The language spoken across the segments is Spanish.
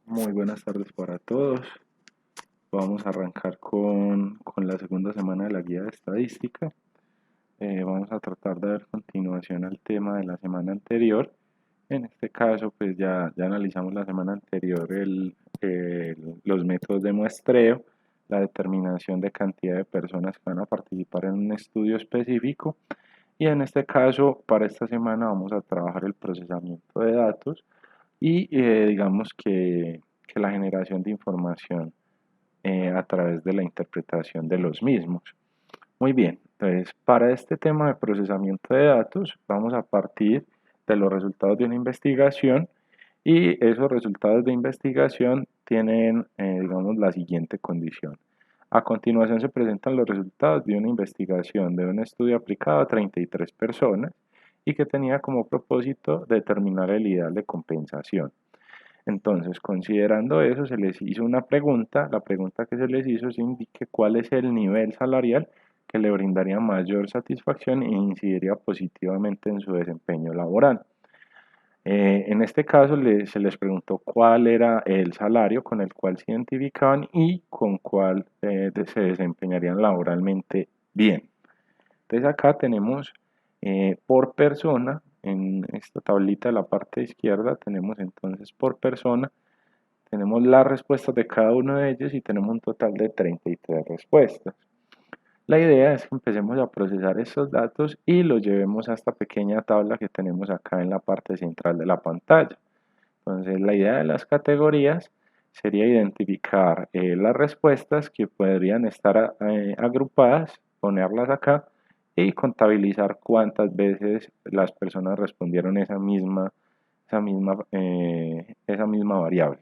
Muy buenas tardes para todos. Vamos a arrancar con la segunda semana de la guía de estadística. Vamos a tratar de dar continuación al tema de la semana anterior. En este caso, pues ya analizamos la semana anterior los métodos de muestreo, la determinación de cantidad de personas que van a participar en un estudio específico. Y en este caso, para esta semana vamos a trabajar el procesamiento de datos y digamos que la generación de información a través de la interpretación de los mismos. Muy bien, entonces para este tema de procesamiento de datos vamos a partir de los resultados de una investigación y esos resultados de investigación tienen, digamos, la siguiente condición. A continuación se presentan los resultados de una investigación de un estudio aplicado a 33 personas y que tenía como propósito determinar el ideal de compensación. Entonces, considerando eso, se les hizo una pregunta. La pregunta que se les hizo es indique cuál es el nivel salarial que le brindaría mayor satisfacción e incidiría positivamente en su desempeño laboral. En este caso se les preguntó cuál era el salario con el cual se identificaban y con cuál se desempeñarían laboralmente bien. Entonces acá tenemos por persona, en esta tablita de la parte izquierda tenemos entonces por persona, tenemos las respuestas de cada uno de ellos y tenemos un total de 33 respuestas. La idea es que empecemos a procesar estos datos y los llevemos a esta pequeña tabla que tenemos acá en la parte central de la pantalla. Entonces la idea de las categorías sería identificar las respuestas que podrían estar agrupadas, ponerlas acá y contabilizar cuántas veces las personas respondieron esa misma variable.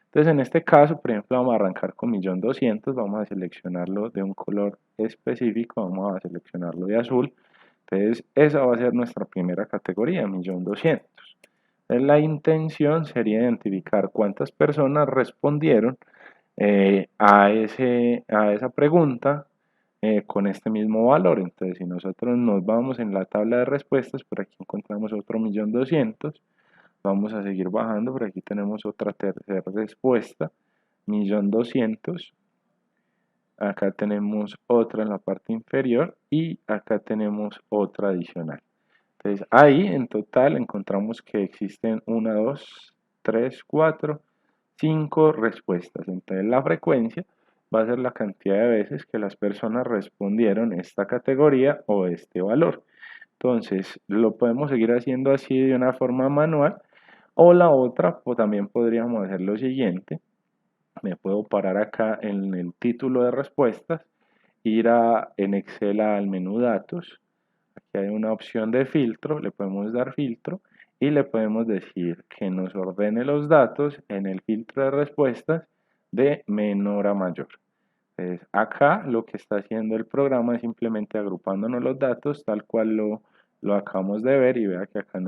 Entonces en este caso, por ejemplo, vamos a arrancar con 1.200.000, vamos a seleccionarlo de un color específico, vamos a seleccionarlo de azul. Entonces esa va a ser nuestra primera categoría, 1.200.000. La intención sería identificar cuántas personas respondieron a esa pregunta con este mismo valor. Entonces, si nosotros nos vamos en la tabla de respuestas, por aquí encontramos otro 1.200.000. Vamos a seguir bajando, por aquí tenemos otra tercera respuesta, 1.200.000. Acá tenemos otra en la parte inferior y acá tenemos otra adicional. Entonces ahí en total encontramos que existen 1, 2, 3, 4, 5 respuestas. Entonces la frecuencia va a ser la cantidad de veces que las personas respondieron esta categoría o este valor. Entonces lo podemos seguir haciendo así de una forma manual o la otra, pues también podríamos hacer lo siguiente. Me puedo parar acá en el título de respuestas, en Excel al menú datos. Aquí hay una opción de filtro, le podemos dar filtro y le podemos decir que nos ordene los datos en el filtro de respuestas de menor a mayor. Entonces, acá lo que está haciendo el programa es simplemente agrupándonos los datos tal cual lo acabamos de ver y vea que acá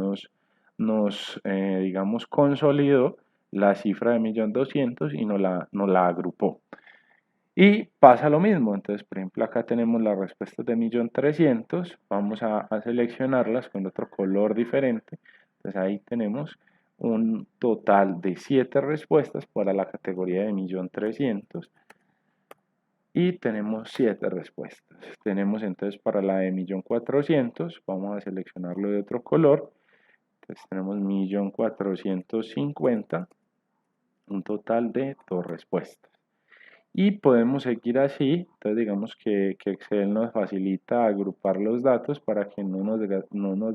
digamos, consolidó la cifra de 1.200.000 y nos la agrupó. Y pasa lo mismo, entonces por ejemplo acá tenemos las respuestas de 1.300.000, vamos a seleccionarlas con otro color diferente, entonces ahí tenemos un total de 7 respuestas para la categoría de 1.300.000 y tenemos 7 respuestas. Tenemos entonces para la de 1.400.000, vamos a seleccionarlo de otro color, entonces tenemos 1.450.000, un total de 2 respuestas. Y podemos seguir así, entonces digamos que Excel nos facilita agrupar los datos para que no nos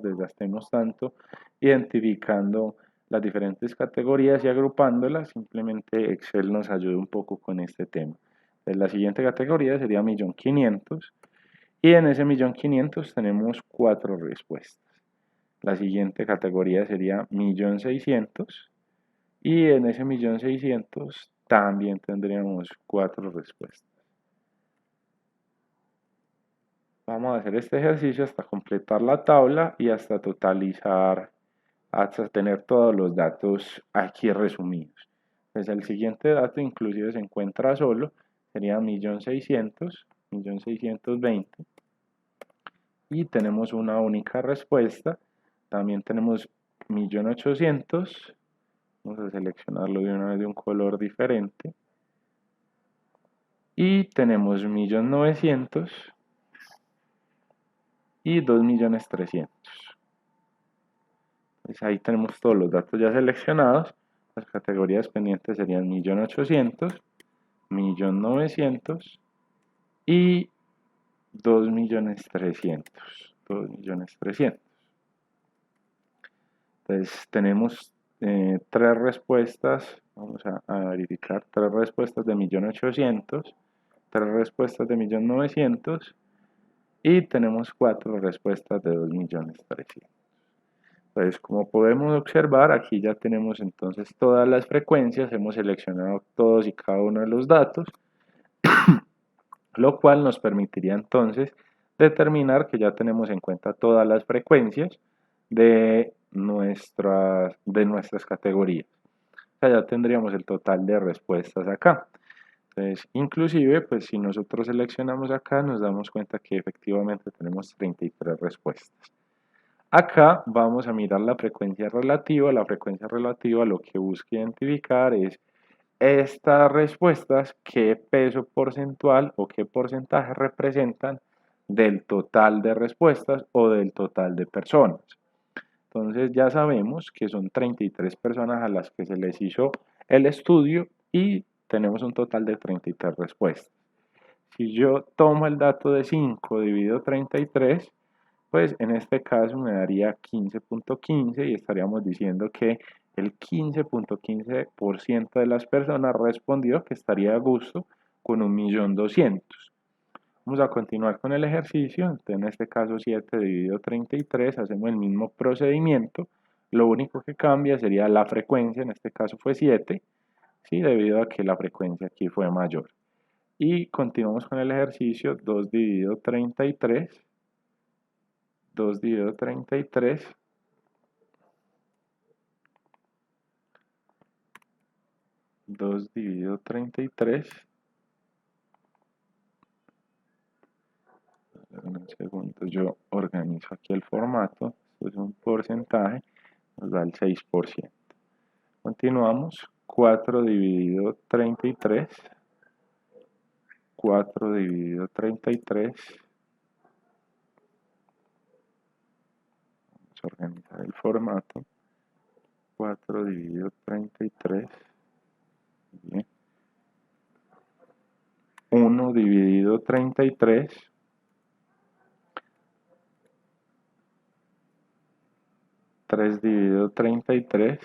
desgastemos tanto identificando las diferentes categorías y agrupándolas, simplemente Excel nos ayuda un poco con este tema. Entonces, la siguiente categoría sería 1.500.000 y en ese 1.500.000 tenemos 4 respuestas. La siguiente categoría sería 1.600.000 y en ese 1.600.000 también tendríamos 4 respuestas. Vamos a hacer este ejercicio hasta completar la tabla y hasta totalizar, hasta tener todos los datos aquí resumidos. Pues el siguiente dato inclusive se encuentra solo, sería 1.600.000 y tenemos una única respuesta. También tenemos 1.800.000 Vamos a seleccionarlo de una vez de un color diferente. Y tenemos 1.900.000 y 2.300.000. Pues ahí tenemos todos los datos ya seleccionados. Las categorías pendientes serían 1.800.000, 1.900.000 y 2.300.000. 2.300.000. Entonces tenemos tres respuestas. Vamos a verificar tres respuestas de 1.800.000, tres respuestas de 1.900.000 y tenemos cuatro respuestas de 2.300.000. Pues como podemos observar, aquí ya tenemos entonces todas las frecuencias, hemos seleccionado todos y cada uno de los datos, lo cual nos permitiría entonces determinar que ya tenemos en cuenta todas las frecuencias de nuestras categorías. O sea, ya tendríamos el total de respuestas acá. Entonces, inclusive, pues si nosotros seleccionamos acá, nos damos cuenta que efectivamente tenemos 33 respuestas. Acá vamos a mirar la frecuencia relativa. La frecuencia relativa lo que busca identificar es estas respuestas, qué peso porcentual o qué porcentaje representan del total de respuestas o del total de personas. Entonces ya sabemos que son 33 personas a las que se les hizo el estudio y tenemos un total de 33 respuestas. Si yo tomo el dato de 5 dividido 33, pues en este caso me daría 15.15 y estaríamos diciendo que el 15.15% de las personas respondió que estaría a gusto con 1.200.000. Vamos a continuar con el ejercicio. Entonces, en este caso 7 dividido 33, hacemos el mismo procedimiento. Lo único que cambia sería la frecuencia, en este caso fue 7, ¿sí? Debido a que la frecuencia aquí fue mayor. Y continuamos con el ejercicio. 2 dividido 33, 2 dividido 33, 2 dividido 33, un segundo, yo organizo aquí el formato, esto es un porcentaje, nos da el 6%. Continuamos, 4 dividido 33, 4 dividido 33, vamos a organizar el formato, 4 dividido 33, bien. 1 dividido 33, 3 dividido 33,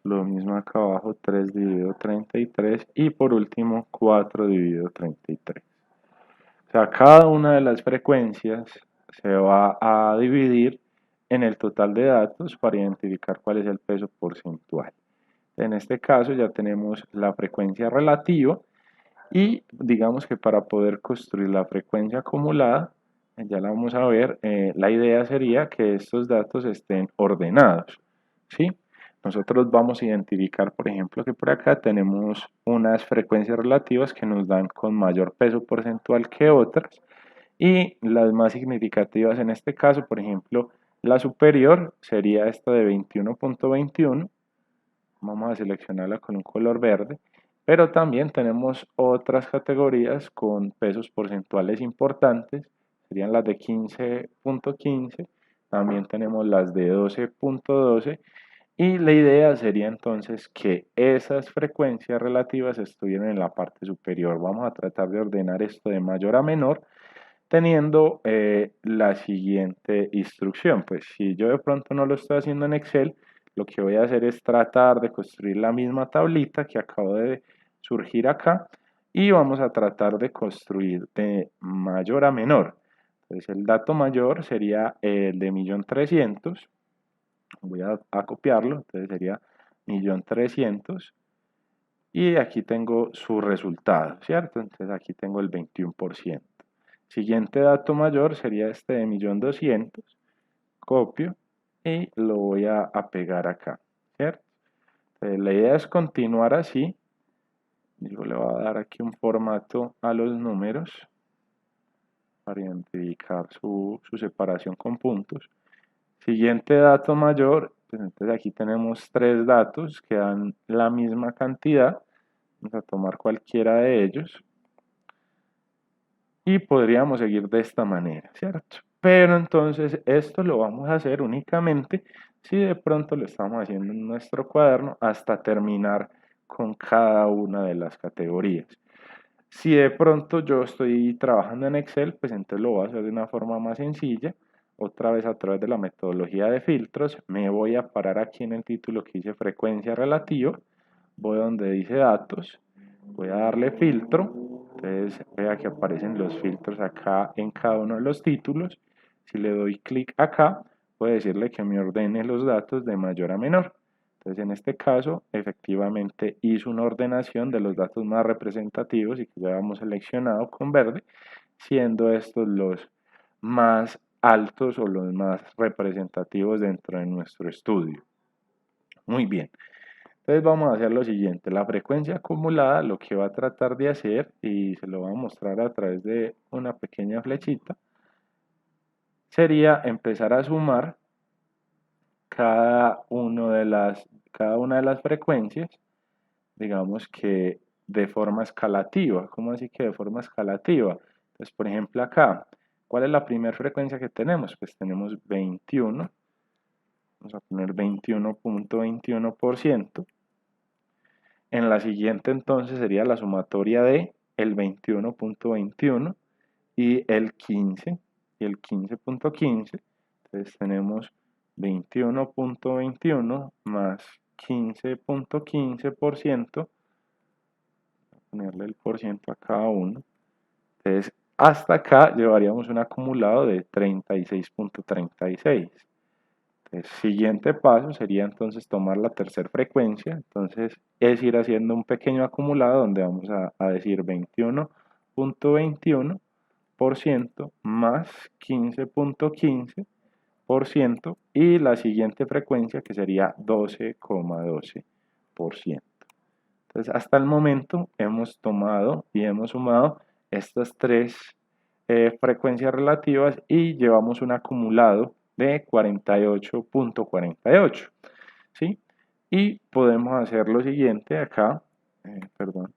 lo mismo acá abajo, 3 dividido 33 y por último 4 dividido 33. O sea, cada una de las frecuencias se va a dividir en el total de datos para identificar cuál es el peso porcentual. En este caso ya tenemos la frecuencia relativa y digamos que para poder construir la frecuencia acumulada, ya la vamos a ver, la idea sería que estos datos estén ordenados, ¿sí? Nosotros vamos a identificar, por ejemplo, que por acá tenemos unas frecuencias relativas que nos dan con mayor peso porcentual que otras y las más significativas en este caso, por ejemplo, la superior sería esta de 21.21. Vamos a seleccionarla con un color verde, pero también tenemos otras categorías con pesos porcentuales importantes, serían las de 15.15, también tenemos las de 12.12 y la idea sería entonces que esas frecuencias relativas estuvieran en la parte superior. Vamos a tratar de ordenar esto de mayor a menor teniendo la siguiente instrucción. Pues si yo de pronto no lo estoy haciendo en Excel, lo que voy a hacer es tratar de construir la misma tablita que acabo de surgir acá y vamos a tratar de construir de mayor a menor. Entonces el dato mayor sería el de 1.300.000. Voy a copiarlo, entonces sería 1.300.000 y aquí tengo su resultado, ¿cierto? Entonces aquí tengo el 21%. Siguiente dato mayor sería este de 1.200.000. Copio y lo voy a pegar acá, ¿cierto? Entonces, la idea es continuar así. Yo le voy a dar aquí un formato a los números para identificar su separación con puntos. Siguiente dato mayor Pues entonces aquí tenemos tres datos que dan la misma cantidad. Vamos a tomar cualquiera de ellos y podríamos seguir de esta manera, ¿cierto? Pero entonces esto lo vamos a hacer únicamente si de pronto lo estamos haciendo en nuestro cuaderno hasta terminar con cada una de las categorías. Si de pronto yo estoy trabajando en Excel, pues entonces lo voy a hacer de una forma más sencilla. Otra vez a través de la metodología de filtros, me voy a parar aquí en el título que dice frecuencia relativa, voy donde dice datos, voy a darle filtro, entonces vea que aparecen los filtros acá en cada uno de los títulos. Si le doy clic acá, puedo decirle que me ordene los datos de mayor a menor. Entonces en este caso efectivamente hizo una ordenación de los datos más representativos y que ya habíamos seleccionado con verde, siendo estos los más altos o los más representativos dentro de nuestro estudio. Muy bien. Entonces vamos a hacer lo siguiente, la frecuencia acumulada lo que va a tratar de hacer, y se lo voy a mostrar a través de una pequeña flechita, sería empezar a sumar cada una de las frecuencias, digamos que de forma escalativa. ¿Cómo así que de forma escalativa? Entonces, por ejemplo acá, ¿cuál es la primera frecuencia que tenemos? Pues tenemos 21, vamos a poner 21.21%. En la siguiente entonces sería la sumatoria de el 21.21 y el 15 y el 15.15. Entonces tenemos 21.21 más 15.15%, ponerle el por ciento a cada uno. Entonces hasta acá llevaríamos un acumulado de 36.36. El siguiente paso sería entonces tomar la tercera frecuencia, entonces es ir haciendo un pequeño acumulado donde vamos a decir 21.21% más 15.15% y la siguiente frecuencia que sería 12,12%. Entonces hasta el momento hemos tomado y hemos sumado estas tres frecuencias relativas y llevamos un acumulado de 48.48, ¿sí? Y podemos hacer lo siguiente acá, perdón,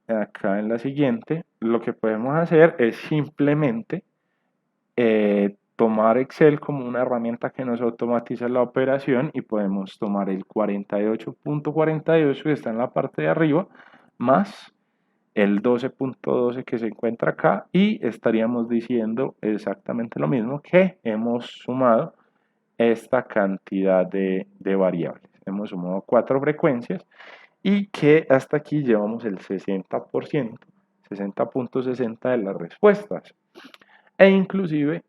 acá en la siguiente, lo que podemos hacer es simplemente tomar Excel como una herramienta que nos automatiza la operación y podemos tomar el 48.48 que está en la parte de arriba más el 12.12 que se encuentra acá y estaríamos diciendo exactamente lo mismo, que hemos sumado esta cantidad de variables. Hemos sumado 4 frecuencias y que hasta aquí llevamos el 60%, 60.60 de las respuestas. E inclusive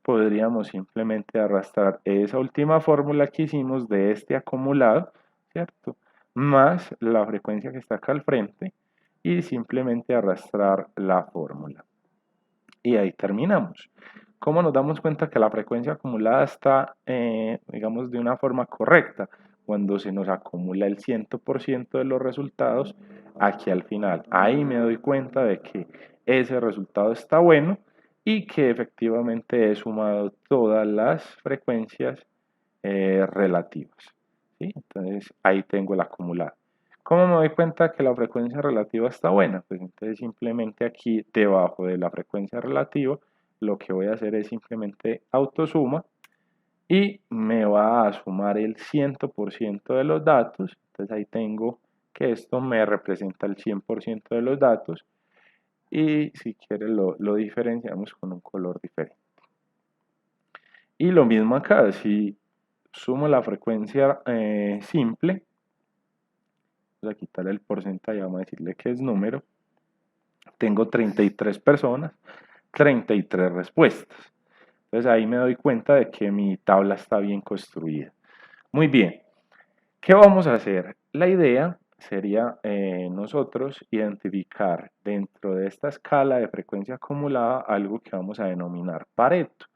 podríamos simplemente arrastrar esa última fórmula que hicimos de este acumulado, ¿cierto? Más la frecuencia que está acá al frente y simplemente arrastrar la fórmula. Y ahí terminamos. ¿Cómo nos damos cuenta que la frecuencia acumulada está, digamos, de una forma correcta? Cuando se nos acumula el 100% de los resultados aquí al final. Ahí me doy cuenta de que ese resultado está bueno y que efectivamente he sumado todas las frecuencias relativas, ¿sí? Entonces ahí tengo el acumulado. ¿Cómo me doy cuenta que la frecuencia relativa está buena? Pues entonces simplemente aquí debajo de la frecuencia relativa lo que voy a hacer es simplemente autosuma y me va a sumar el 100% de los datos. Entonces ahí tengo que esto me representa el 100% de los datos y si quieres lo diferenciamos con un color diferente. Y lo mismo acá, si sumo la frecuencia simple, vamos a quitarle el porcentaje, vamos a decirle que es número, tengo 33 personas, 33 respuestas. Entonces ahí me doy cuenta de que mi tabla está bien construida. Muy bien, ¿qué vamos a hacer? La idea sería nosotros identificar dentro de esta escala de frecuencia acumulada algo que vamos a denominar Pareto.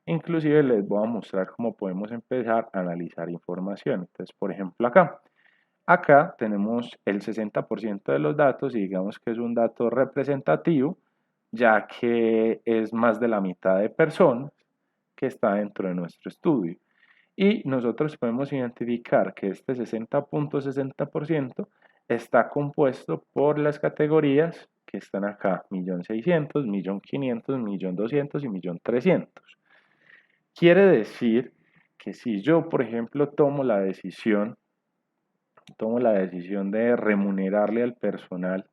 Inclusive les voy a mostrar cómo podemos empezar a analizar información. Entonces, por ejemplo, acá tenemos el 60% de los datos y digamos que es un dato representativo, ya que es más de la mitad de personas que está dentro de nuestro estudio. y nosotros podemos identificar que este 60.60% está compuesto por las categorías que están acá, 1.600.000, 1.500.000, 1.200.000 y 1.300.000. Quiere decir que si yo, por ejemplo, tomo la decisión de remunerarle al personal,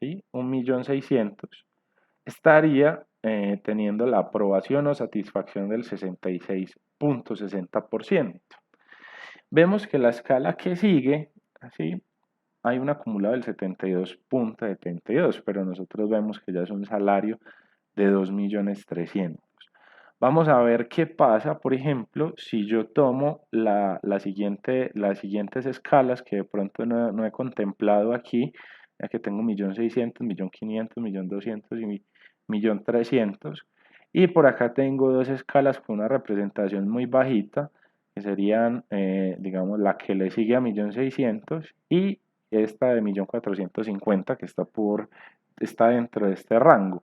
¿sí? 1.600.000, estaría teniendo la aprobación o satisfacción del 66.60%. Vemos que la escala que sigue, así, hay un acumulado del 72.72, pero nosotros vemos que ya es un salario de 2.300.000. Vamos a ver qué pasa, por ejemplo, si yo tomo las siguientes escalas que de pronto no he contemplado aquí, ya que tengo 1.600.000, 1.500.000, 1.200.000 y 1.300.000. Y por acá tengo dos escalas con una representación muy bajita, que serían, digamos, la que le sigue a 1.600.000 y esta de 1.450.000 que está dentro de este rango.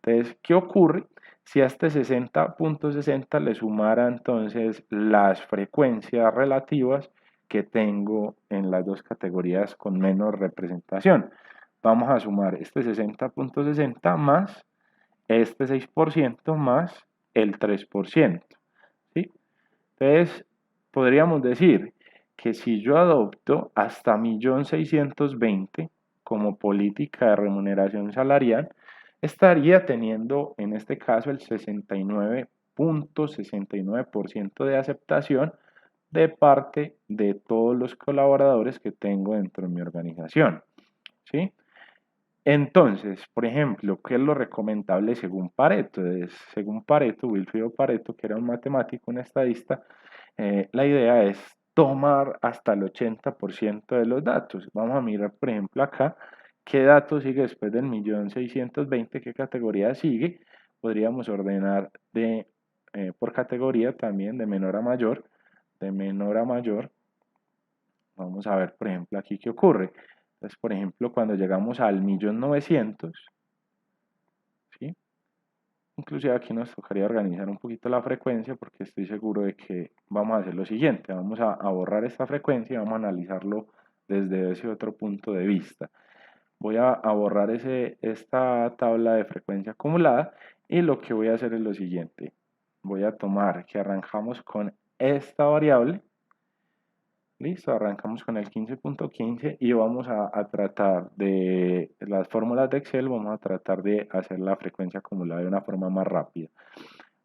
Entonces, ¿qué ocurre? Si a este 60.60 le sumara entonces las frecuencias relativas que tengo en las dos categorías con menos representación. Vamos a sumar este 60.60 más este 6% más el 3%. ¿Sí? Entonces, podríamos decir que si yo adopto hasta 1.620.000 como política de remuneración salarial, estaría teniendo en este caso el 69.69% de aceptación de parte de todos los colaboradores que tengo dentro de mi organización. ¿Sí? Entonces, por ejemplo, ¿qué es lo recomendable según Pareto? Según Pareto, Wilfrido Pareto, que era un matemático, un estadista, la idea es tomar hasta el 80% de los datos. Vamos a mirar, por ejemplo, acá, qué dato sigue después del 1.620.000, qué categoría sigue. Podríamos ordenar por categoría también, de menor a mayor, de menor a mayor. Vamos a ver, por ejemplo, aquí qué ocurre. Entonces, por ejemplo, cuando llegamos al 1.900.000, ¿sí? Inclusive aquí nos tocaría organizar un poquito la frecuencia porque estoy seguro de que vamos a hacer lo siguiente. Vamos a borrar esta frecuencia y vamos a analizarlo desde ese otro punto de vista. Voy a borrar esta tabla de frecuencia acumulada y lo que voy a hacer es lo siguiente. Voy a tomar que arrancamos con esta variable. Listo, arrancamos con el 15.15 y vamos a tratar de las fórmulas de Excel, vamos a tratar de hacer la frecuencia acumulada de una forma más rápida.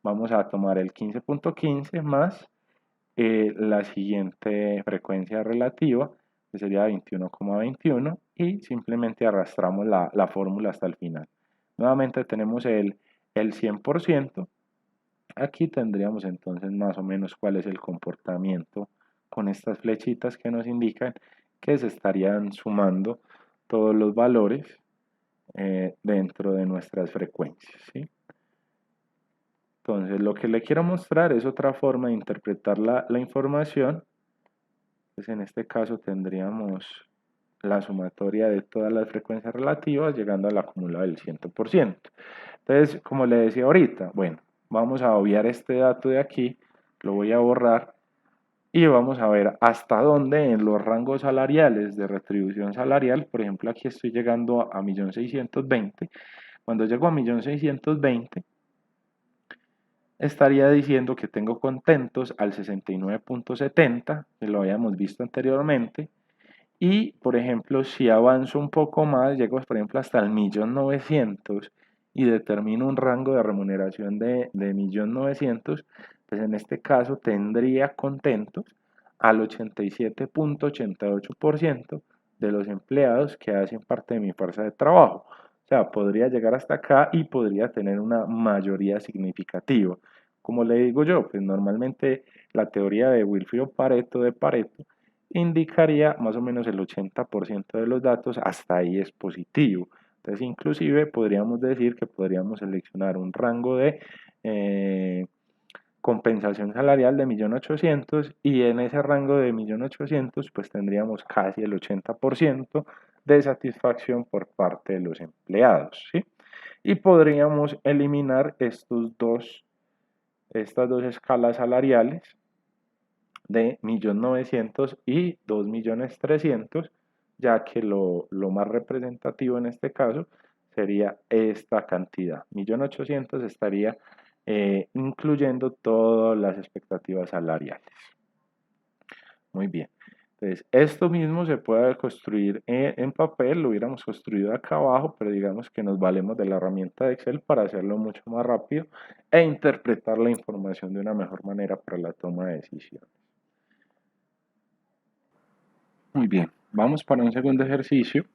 Vamos a tomar el 15.15 más la siguiente frecuencia relativa, que sería 21,21, y simplemente arrastramos la fórmula hasta el final. Nuevamente tenemos el 100%. Aquí tendríamos entonces más o menos cuál es el comportamiento con estas flechitas que nos indican que se estarían sumando todos los valores dentro de nuestras frecuencias, ¿sí? Entonces, lo que le quiero mostrar es otra forma de interpretar la información. Pues en este caso tendríamos la sumatoria de todas las frecuencias relativas llegando al acumulado del 100%. Entonces, como le decía ahorita, bueno, vamos a obviar este dato de aquí, lo voy a borrar y vamos a ver hasta dónde en los rangos salariales de retribución salarial, por ejemplo, aquí estoy llegando a 1.620.000. Cuando llego a 1.620.000, estaría diciendo que tengo contentos al 69.70, que lo habíamos visto anteriormente. Y, por ejemplo, si avanzo un poco más, llego, por ejemplo, hasta el 1.900.000 y determino un rango de remuneración de 1.900.000, pues en este caso tendría contentos al 87.88% de los empleados que hacen parte de mi fuerza de trabajo. O sea, podría llegar hasta acá y podría tener una mayoría significativa. Como le digo yo, pues normalmente la teoría de Wilfrido Pareto de Pareto indicaría más o menos el 80% de los datos, hasta ahí es positivo. Entonces, inclusive podríamos decir que podríamos seleccionar un rango de compensación salarial de 1.800.000 y en ese rango de 1.800.000 pues tendríamos casi el 80% de satisfacción por parte de los empleados, ¿sí? Y podríamos eliminar estas dos escalas salariales, de 1.900.000 y 2.300.000, ya que lo más representativo en este caso sería esta cantidad. 1.800.000 estaría incluyendo todas las expectativas salariales. Muy bien. Entonces, esto mismo se puede construir en papel, lo hubiéramos construido acá abajo, pero digamos que nos valemos de la herramienta de Excel para hacerlo mucho más rápido e interpretar la información de una mejor manera para la toma de decisiones. Muy bien, vamos para un segundo ejercicio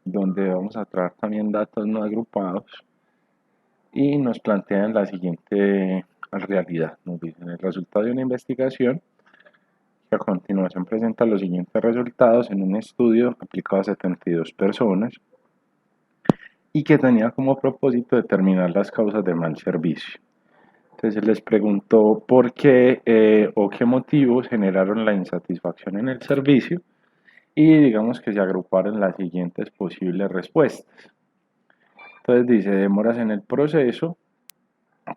donde vamos a traer también datos no agrupados y nos plantean la siguiente realidad. Nos dicen el resultado de una investigación que a continuación presenta los siguientes resultados en un estudio aplicado a 72 personas y que tenía como propósito determinar las causas de mal servicio. Entonces les preguntó por qué o qué motivos generaron la insatisfacción en el servicio y digamos que se agruparon las siguientes posibles respuestas. Entonces dice demoras en el proceso,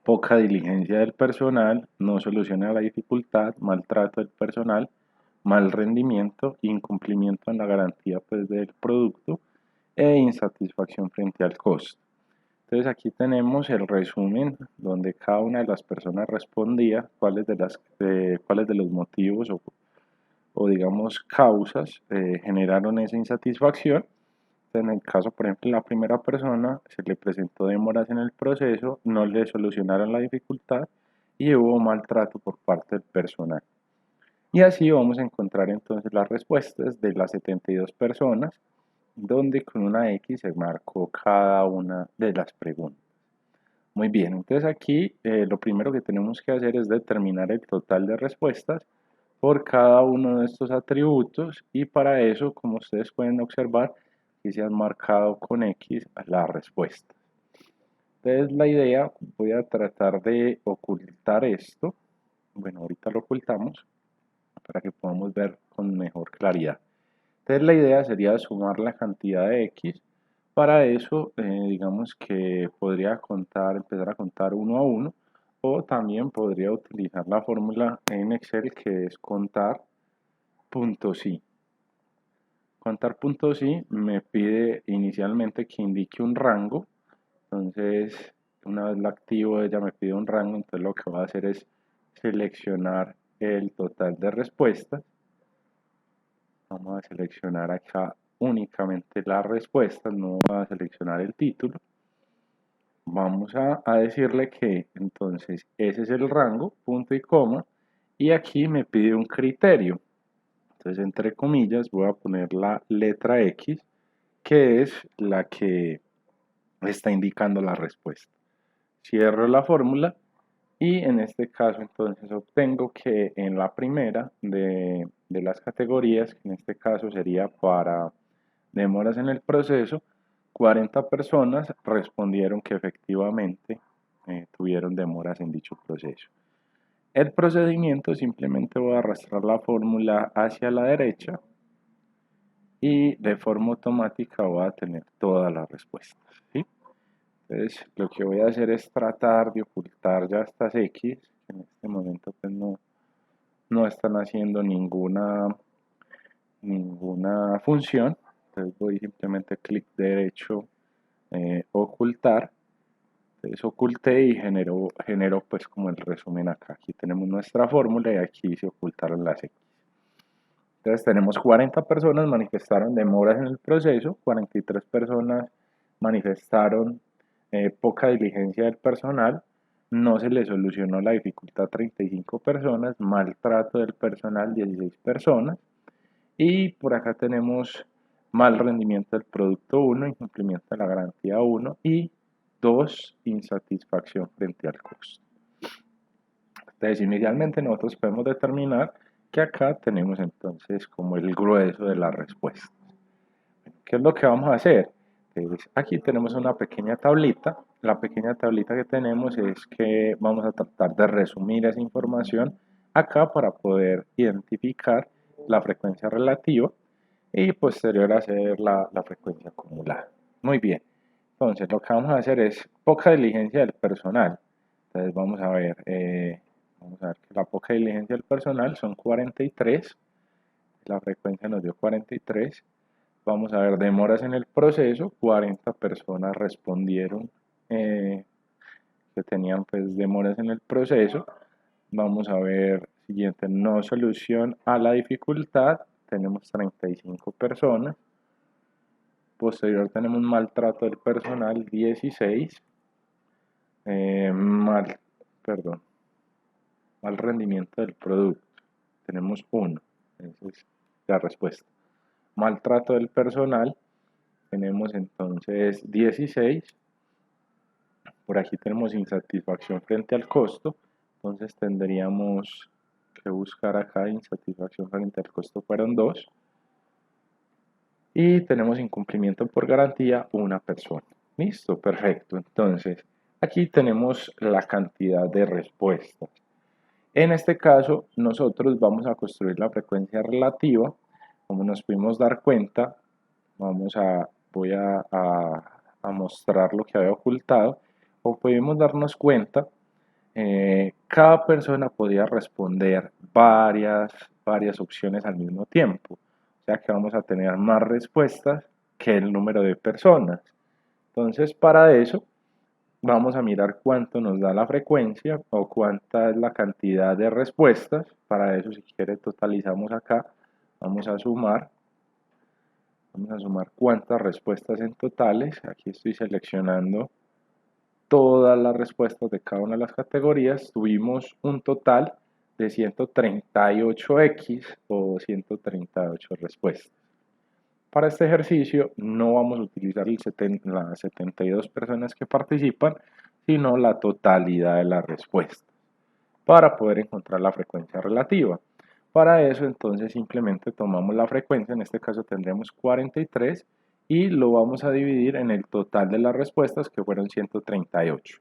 poca diligencia del personal, no soluciona la dificultad, maltrato del personal, mal rendimiento, incumplimiento en la garantía pues, del producto e insatisfacción frente al costo. Entonces aquí tenemos el resumen donde cada una de las personas respondía cuáles de los motivos o digamos causas generaron esa insatisfacción. En el caso, por ejemplo, la primera persona se le presentó demoras en el proceso, no le solucionaron la dificultad y hubo maltrato por parte del personal. Y así vamos a encontrar entonces las respuestas de las 72 personas, donde con una X se marcó cada una de las preguntas. Muy bien, entonces aquí lo primero que tenemos que hacer es determinar el total de respuestas por cada uno de estos atributos y para eso, como ustedes pueden observar, aquí se han marcado con X las respuestas. Entonces la idea, voy a tratar de ocultar esto, bueno, ahorita lo ocultamos para que podamos ver con mejor claridad. Entonces la idea sería sumar la cantidad de X. Para eso, digamos que podría empezar a contar uno a uno, o también podría utilizar la fórmula en Excel que es contar puntos y. Contar puntos y me pide inicialmente que indique un rango. Entonces, una vez la activo, ella me pide un rango. Entonces, lo que voy a hacer es seleccionar el total de respuestas. Vamos a seleccionar acá únicamente las respuestas, no voy a seleccionar el título. Vamos a decirle que entonces ese es el rango, punto y coma, y aquí me pide un criterio. Entonces, entre comillas, voy a poner la letra X, que es la que está indicando la respuesta. Cierro la fórmula y en este caso entonces obtengo que en la primera de las categorías, que en este caso sería para demoras en el proceso, 40 personas respondieron que efectivamente tuvieron demoras en dicho proceso. El procedimiento, simplemente voy a arrastrar la fórmula hacia la derecha y de forma automática voy a tener todas las respuestas, ¿sí? Entonces lo que voy a hacer es tratar de ocultar ya estas X, que en este momento pues no están haciendo ninguna función. Entonces voy simplemente clic derecho, ocultar. Entonces oculté y generó pues como el resumen acá. Aquí tenemos nuestra fórmula y aquí se ocultaron las X. Entonces tenemos 40 personas manifestaron demoras en el proceso, 43 personas manifestaron poca diligencia del personal, no se le solucionó la dificultad a 35 personas, maltrato del personal 16 personas y por acá tenemos mal rendimiento del producto 1, incumplimiento de la garantía 1 y 2, insatisfacción frente al costo. Entonces inicialmente nosotros podemos determinar que acá tenemos entonces como el grueso de la respuesta. ¿Qué es lo que vamos a hacer? Pues aquí tenemos una pequeña tablita. La pequeña tablita que tenemos es que vamos a tratar de resumir esa información acá para poder identificar la frecuencia relativa y posterior hacer la frecuencia acumulada. Muy bien. Entonces lo que vamos a hacer es poca diligencia del personal. Entonces vamos a ver, Vamos a ver que la poca diligencia del personal son 43, la frecuencia nos dio 43. Vamos a ver demoras en el proceso, 40 personas respondieron que tenían pues demoras en el proceso. Vamos a ver siguiente, no solución a la dificultad, tenemos 35 personas. Posterior tenemos maltrato del personal, 16. Mal, perdón, mal rendimiento del producto, tenemos 1. Esa es la respuesta. Maltrato del personal, tenemos entonces 16. Por aquí tenemos insatisfacción frente al costo, entonces tendríamos que buscar acá insatisfacción frente al costo, fueron 2. Y tenemos incumplimiento por garantía, 1 persona. Listo, perfecto. Entonces, aquí tenemos la cantidad de respuestas. En este caso, nosotros vamos a construir la frecuencia relativa. Como nos pudimos dar cuenta, voy a mostrar lo que había ocultado. Como pudimos darnos cuenta, cada persona podía responder varias opciones al mismo tiempo. O sea que vamos a tener más respuestas que el número de personas. Entonces, para eso, vamos a mirar cuánto nos da la frecuencia o cuánta es la cantidad de respuestas. Para eso, si quiere, totalizamos acá. Vamos a sumar. Vamos a sumar cuántas respuestas en totales. Aquí estoy seleccionando todas las respuestas de cada una de las categorías. Tuvimos un total de 138x o 138 respuestas. Para este ejercicio no vamos a utilizar las 72 personas que participan, sino la totalidad de las respuestas para poder encontrar la frecuencia relativa. Para eso entonces simplemente tomamos la frecuencia, en este caso tendremos 43 y lo vamos a dividir en el total de las respuestas que fueron 138.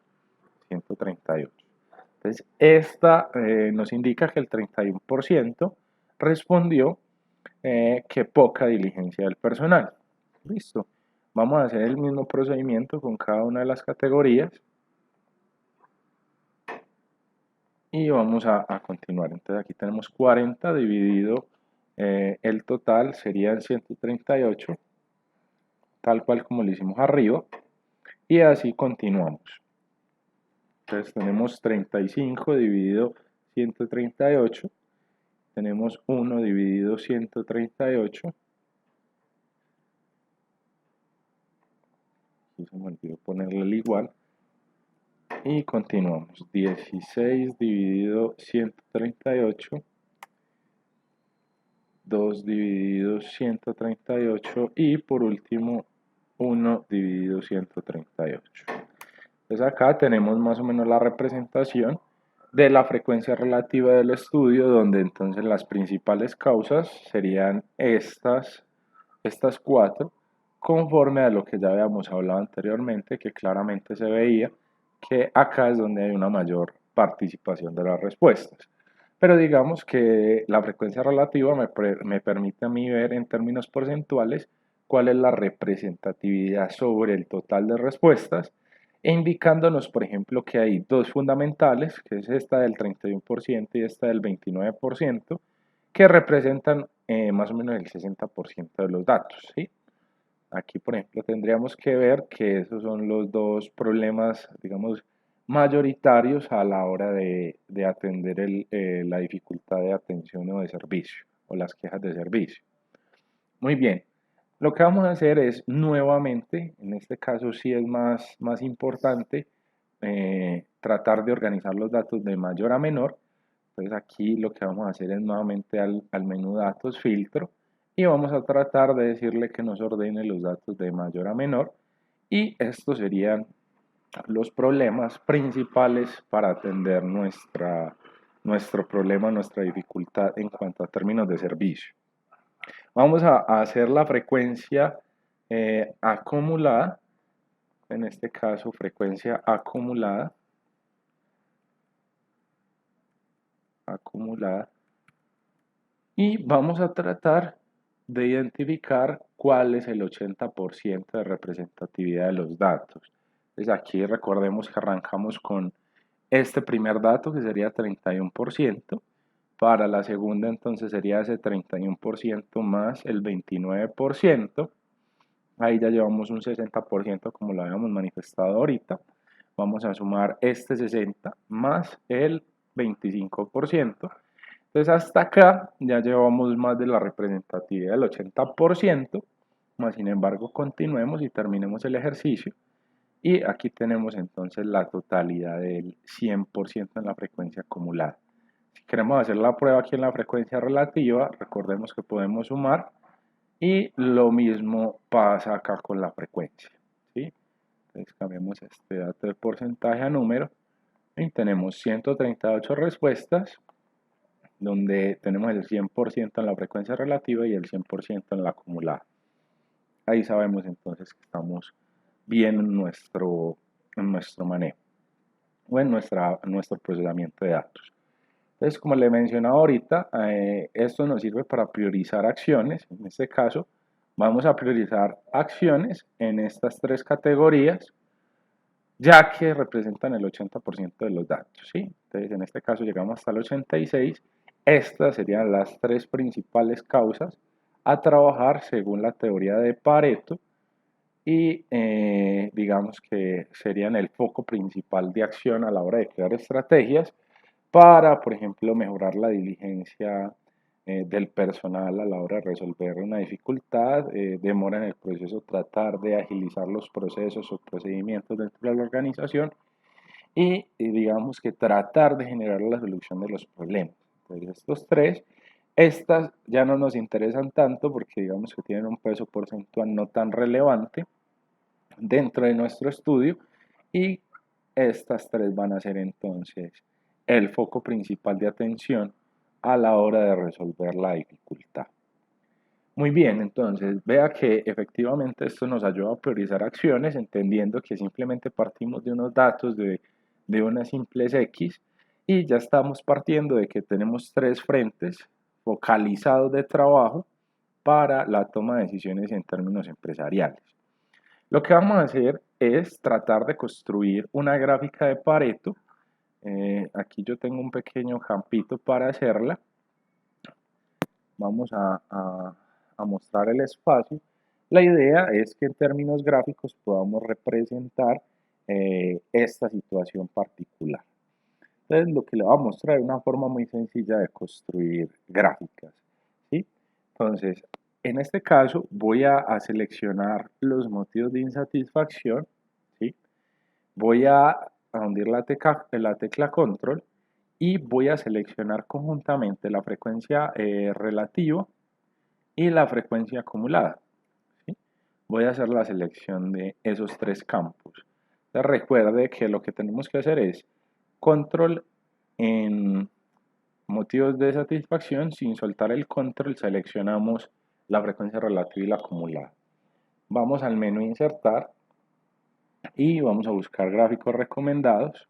Entonces esta nos indica que el 31% respondió que poca diligencia del personal. Listo. Vamos a hacer el mismo procedimiento con cada una de las categorías. Y vamos a continuar. Entonces aquí tenemos 40 dividido el total serían 138, tal cual como lo hicimos arriba. Y así continuamos. Entonces tenemos 35 dividido 138. Tenemos 1 dividido 138. Aquí se me olvidó ponerle el igual. Y continuamos. 16 dividido 138. 2 dividido 138 y por último 1 dividido 138. Entonces acá tenemos más o menos la representación de la frecuencia relativa del estudio, donde entonces las principales causas serían estas 4, conforme a lo que ya habíamos hablado anteriormente, que claramente se veía que acá es donde hay una mayor participación de las respuestas. Pero digamos que la frecuencia relativa me permite a mí ver en términos porcentuales cuál es la representatividad sobre el total de respuestas, e indicándonos, por ejemplo, que hay dos fundamentales, que es esta del 31% y esta del 29%, que representan más o menos el 60% de los datos, ¿sí? Aquí, por ejemplo, tendríamos que ver que esos son los dos problemas, digamos, mayoritarios a la hora de atender la dificultad de atención o de servicio, o las quejas de servicio. Muy bien, lo que vamos a hacer es nuevamente, en este caso sí es más importante, tratar de organizar los datos de mayor a menor. Entonces aquí lo que vamos a hacer es nuevamente al menú datos, filtro, y vamos a tratar de decirle que nos ordene los datos de mayor a menor, y estos serían los problemas principales para atender nuestro problema, nuestra dificultad en cuanto a términos de servicio. Vamos a hacer la frecuencia acumulada, en este caso frecuencia acumulada, y vamos a tratar de identificar cuál es el 80% de representatividad de los datos. Entonces aquí recordemos que arrancamos con este primer dato que sería 31%. Para la segunda entonces sería ese 31% más el 29%. Ahí ya llevamos un 60% como lo habíamos manifestado ahorita. Vamos a sumar este 60 más el 25%. Entonces hasta acá ya llevamos más de la representatividad del 80%. Más sin embargo continuemos y terminemos el ejercicio. Y aquí tenemos entonces la totalidad del 100% en la frecuencia acumulada. Si queremos hacer la prueba aquí en la frecuencia relativa, recordemos que podemos sumar y lo mismo pasa acá con la frecuencia, ¿sí? Entonces cambiamos este dato de porcentaje a número y tenemos 138 respuestas, donde tenemos el 100% en la frecuencia relativa y el 100% en la acumulada. Ahí sabemos entonces que estamos bien en nuestro manejo o en nuestro procesamiento de datos. Entonces, como le mencionaba ahorita, esto nos sirve para priorizar acciones. En este caso, vamos a priorizar acciones en estas tres categorías, ya que representan el 80% de los datos, ¿sí? Entonces, en este caso llegamos hasta el 86. Estas serían las tres principales causas a trabajar según la teoría de Pareto y digamos que serían el foco principal de acción a la hora de crear estrategias para, por ejemplo, mejorar la diligencia del personal a la hora de resolver una dificultad, demora en el proceso, tratar de agilizar los procesos o procedimientos dentro de la organización y digamos que tratar de generar la solución de los problemas. Entonces, estos tres, estas ya no nos interesan tanto porque digamos que tienen un peso porcentual no tan relevante dentro de nuestro estudio y estas tres van a ser entonces el foco principal de atención a la hora de resolver la dificultad. Muy bien, entonces vea que efectivamente esto nos ayuda a priorizar acciones, entendiendo que simplemente partimos de unos datos de unas simples X y ya estamos partiendo de que tenemos tres frentes focalizados de trabajo para la toma de decisiones en términos empresariales. Lo que vamos a hacer es tratar de construir una gráfica de Pareto. Aquí yo tengo un pequeño campito para hacerla. Vamos a mostrar el espacio. La idea es que en términos gráficos podamos representar esta situación particular. Entonces lo que le voy a mostrar es una forma muy sencilla de construir gráficas, ¿sí? Entonces, en este caso voy a seleccionar los motivos de insatisfacción, ¿sí? Voy a hundir la tecla control y voy a seleccionar conjuntamente la frecuencia relativa y la frecuencia acumulada, ¿sí? Voy a hacer la selección de esos tres campos. Entonces, recuerde que lo que tenemos que hacer es control en motivos de satisfacción, sin soltar el control seleccionamos la frecuencia relativa y la acumulada. Vamos al menú insertar y vamos a buscar gráficos recomendados,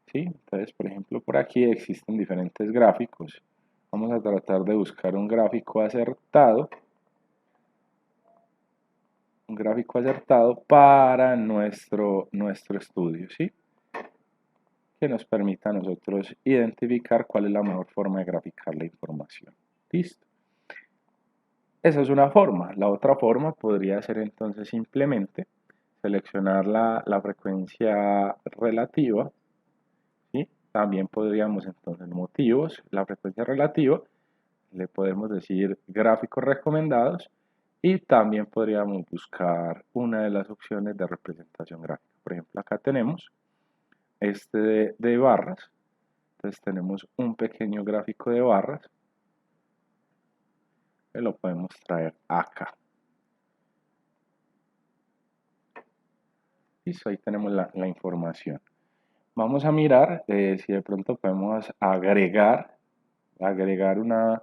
¿sí? Entonces, por ejemplo, por aquí existen diferentes gráficos. Vamos a tratar de buscar un gráfico acertado para nuestro estudio, ¿sí? Que nos permita a nosotros identificar cuál es la mejor forma de graficar la información. ¿Listo? Esa es una forma. La otra forma podría ser entonces simplemente seleccionar la frecuencia relativa, ¿sí? También podríamos entonces motivos, la frecuencia relativa, le podemos decir gráficos recomendados y también podríamos buscar una de las opciones de representación gráfica. Por ejemplo, acá tenemos este de barras, entonces tenemos un pequeño gráfico de barras que lo podemos traer acá. Listo, ahí tenemos la información. Vamos a mirar si de pronto podemos agregar una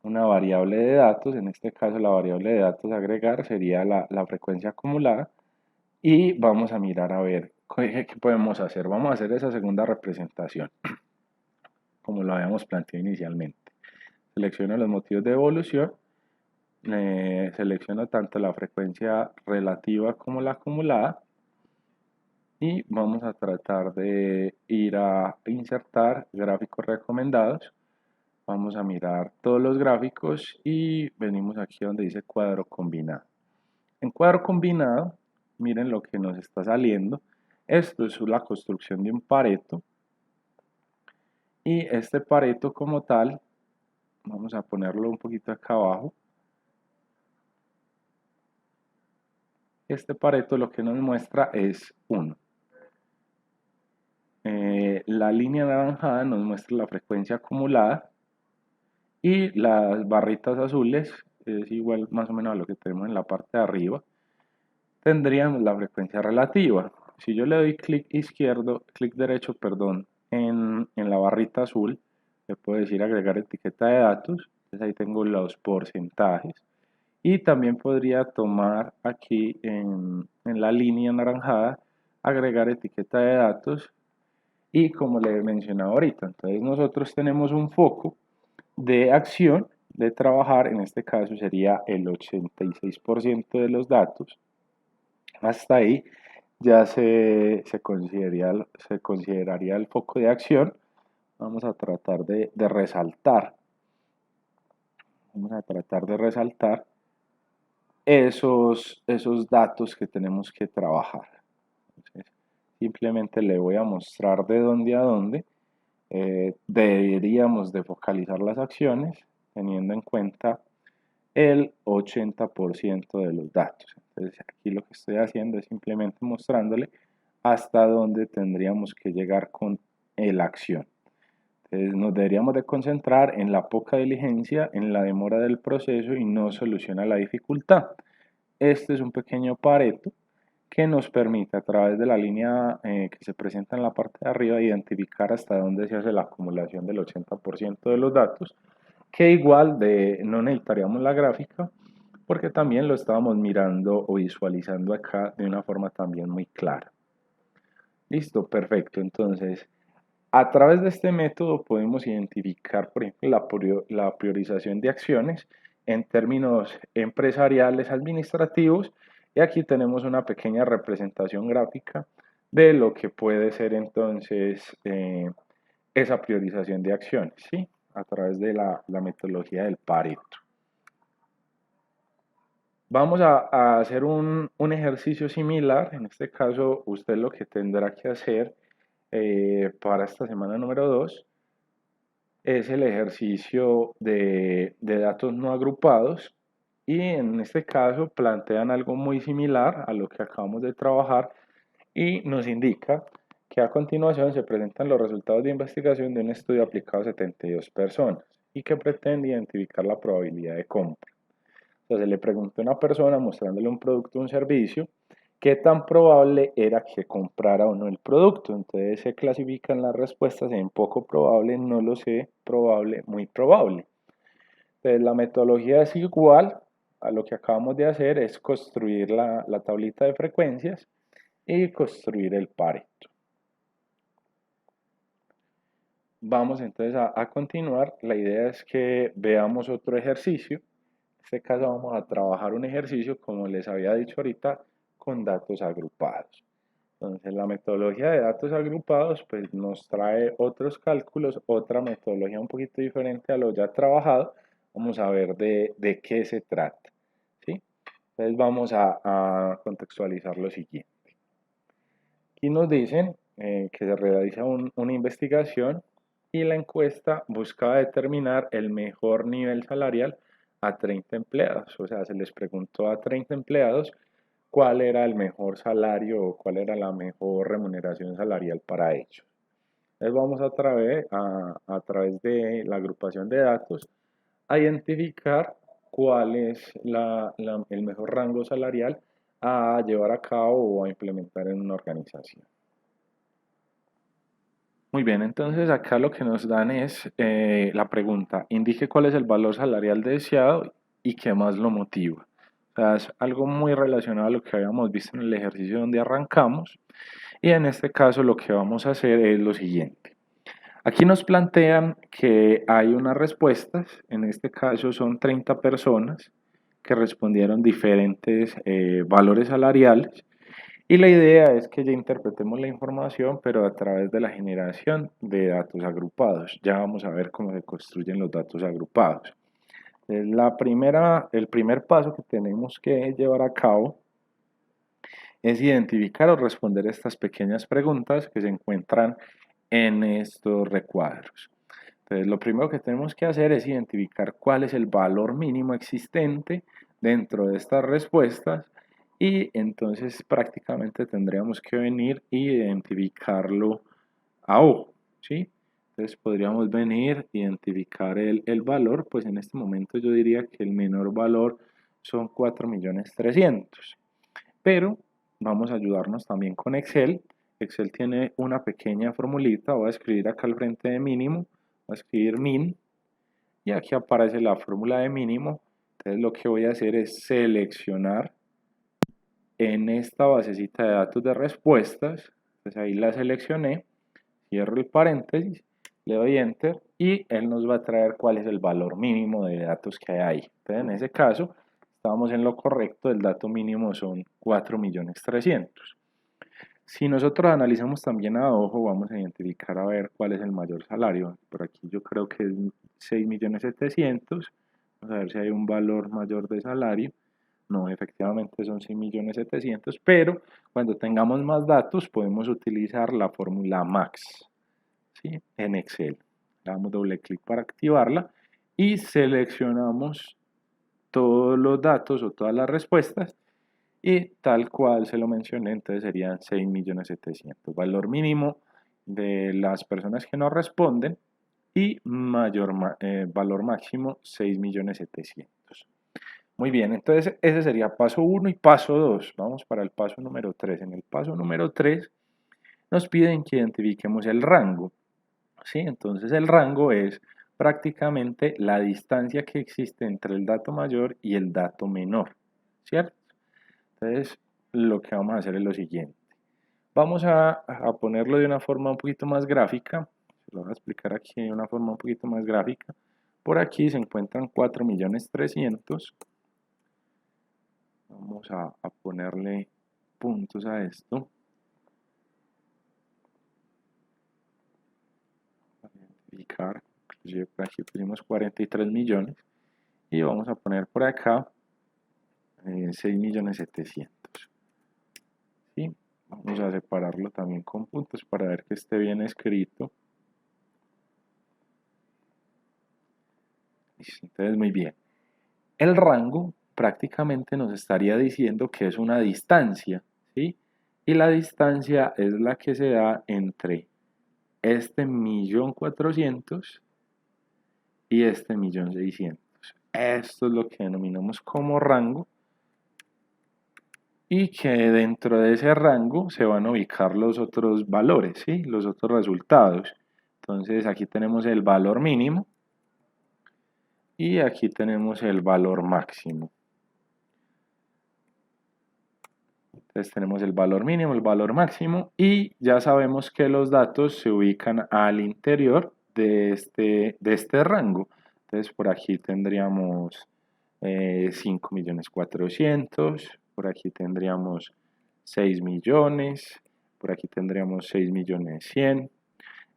variable de datos. En este caso la variable de datos a agregar sería la frecuencia acumulada. Y vamos a mirar a ver qué podemos hacer. Vamos a hacer esa segunda representación, como lo habíamos planteado inicialmente. Selecciono los motivos de evolución. Selecciono tanto la frecuencia relativa como la acumulada y vamos a tratar de ir a insertar gráficos recomendados. Vamos a mirar todos los gráficos y venimos aquí donde dice cuadro combinado. En cuadro combinado, miren lo que nos está saliendo. Esto es la construcción de un Pareto. Y este Pareto como tal, vamos a ponerlo un poquito acá abajo. Este Pareto lo que nos muestra es 1. La línea anaranjada nos muestra la frecuencia acumulada y las barritas azules es igual más o menos a lo que tenemos en la parte de arriba. Tendríamos la frecuencia relativa. Si yo le doy clic derecho, perdón, en la barrita azul, le puedo decir agregar etiqueta de datos. Entonces ahí tengo los porcentajes. Y también podría tomar aquí en la línea anaranjada, agregar etiqueta de datos. Y como le he mencionado ahorita, entonces nosotros tenemos un foco de acción de trabajar, en este caso sería el 86% de los datos. Hasta ahí ya se consideraría el foco de acción. Vamos a tratar de resaltar. Vamos a tratar de resaltar esos datos que tenemos que trabajar. Entonces, simplemente le voy a mostrar de dónde a dónde deberíamos de focalizar las acciones teniendo en cuenta el 80% de los datos. Entonces aquí lo que estoy haciendo es simplemente mostrándole hasta dónde tendríamos que llegar con la acción. Entonces nos deberíamos de concentrar en la poca diligencia, en la demora del proceso y no soluciona la dificultad. Este es un pequeño Pareto que nos permite a través de la línea que se presenta en la parte de arriba identificar hasta dónde se hace la acumulación del 80% de los datos, que igual no necesitaríamos la gráfica porque también lo estábamos mirando o visualizando acá de una forma también muy clara. Listo, perfecto. Entonces, a través de este método podemos identificar, por ejemplo, la priorización de acciones en términos empresariales, administrativos, y aquí tenemos una pequeña representación gráfica de lo que puede ser entonces esa priorización de acciones, ¿sí? A través de la metodología del Pareto. Vamos a hacer un ejercicio similar. En este caso, usted lo que tendrá que hacer para esta semana número 2 es el ejercicio de datos no agrupados y en este caso plantean algo muy similar a lo que acabamos de trabajar y nos indica que a continuación se presentan los resultados de investigación de un estudio aplicado a 72 personas y que pretende identificar la probabilidad de compra. Entonces le pregunté a una persona mostrándole un producto o un servicio qué tan probable era que comprara o no el producto. Entonces se clasifican las respuestas en poco probable, no lo sé, probable, muy probable. Entonces la metodología es igual a lo que acabamos de hacer, es construir la tablita de frecuencias y construir el Pareto. Vamos entonces a continuar. La idea es que veamos otro ejercicio. En este caso vamos a trabajar un ejercicio, como les había dicho ahorita, con datos agrupados. Entonces la metodología de datos agrupados pues nos trae otros cálculos, otra metodología un poquito diferente a lo ya trabajado. Vamos a ver de qué se trata, ¿sí? Entonces vamos a contextualizar lo siguiente. Aquí nos dicen que se realiza una investigación y la encuesta buscaba determinar el mejor nivel salarial a 30 empleados. O sea, se les preguntó a 30 empleados cuál era el mejor salario o cuál era la mejor remuneración salarial para ellos. Entonces vamos a través de la agrupación de datos a identificar cuál es el mejor rango salarial a llevar a cabo o a implementar en una organización. Muy bien, entonces acá lo que nos dan es la pregunta, indique cuál es el valor salarial deseado y qué más lo motiva. O sea, es algo muy relacionado a lo que habíamos visto en el ejercicio donde arrancamos y en este caso lo que vamos a hacer es lo siguiente. Aquí nos plantean que hay unas respuestas, en este caso son 30 personas que respondieron diferentes valores salariales Y la idea es que ya interpretemos la información, pero a través de la generación de datos agrupados. Ya vamos a ver cómo se construyen los datos agrupados. El primer paso que tenemos que llevar a cabo es identificar o responder estas pequeñas preguntas que se encuentran en estos recuadros. Entonces, lo primero que tenemos que hacer es identificar cuál es el valor mínimo existente dentro de estas respuestas y entonces prácticamente tendríamos que venir e identificarlo a ojo, ¿sí? Entonces podríamos venir, identificar el valor, pues en este momento yo diría que el menor valor son 4.300.000, pero vamos a ayudarnos también con Excel. Excel tiene una pequeña formulita, voy a escribir acá al frente de mínimo, voy a escribir min, y aquí aparece la fórmula de mínimo. Entonces lo que voy a hacer es seleccionar en esta basecita de datos de respuestas, entonces ahí la seleccioné, cierro el paréntesis, le doy enter y él nos va a traer cuál es el valor mínimo de datos que hay ahí. Entonces en ese caso estábamos en lo correcto, el dato mínimo son 4.300.000. Si nosotros analizamos también a ojo, vamos a identificar a ver cuál es el mayor salario. Por aquí yo creo que es 6.700.000. Vamos a ver si hay un valor mayor de salario. No, efectivamente son 6.700.000, pero cuando tengamos más datos podemos utilizar la fórmula MAX, ¿sí? En Excel. Le damos doble clic para activarla y seleccionamos todos los datos o todas las respuestas y tal cual se lo mencioné, entonces serían 6.700.000. Valor mínimo de las personas que no responden y valor máximo 6.700.000. Muy bien, entonces ese sería paso 1 y paso 2. Vamos para el paso número 3. En el paso número 3 nos piden que identifiquemos el rango, ¿sí? Entonces el rango es prácticamente la distancia que existe entre el dato mayor y el dato menor, ¿cierto? Entonces lo que vamos a hacer es lo siguiente. Vamos a ponerlo de una forma un poquito más gráfica. Se lo voy a explicar aquí de una forma un poquito más gráfica. Por aquí se encuentran 4.300.000. Vamos a ponerle puntos a esto. Identificar, inclusive por aquí pusimos 43 millones. Y vamos a poner por acá 6.700.000. ¿Sí? Vamos a separarlo también con puntos para ver que esté bien escrito. Entonces, muy bien. El rango prácticamente nos estaría diciendo que es una distancia, ¿sí? Y la distancia es la que se da entre este 1.400.000 y este 1.600.000. Esto es lo que denominamos como rango y que dentro de ese rango se van a ubicar los otros valores, ¿sí? Los otros resultados. Entonces aquí tenemos el valor mínimo y aquí tenemos el valor máximo. Entonces tenemos el valor mínimo, el valor máximo y ya sabemos que los datos se ubican al interior de este rango. Entonces por aquí tendríamos 5.400.000, por aquí tendríamos 6 millones, por aquí tendríamos 6.100.000,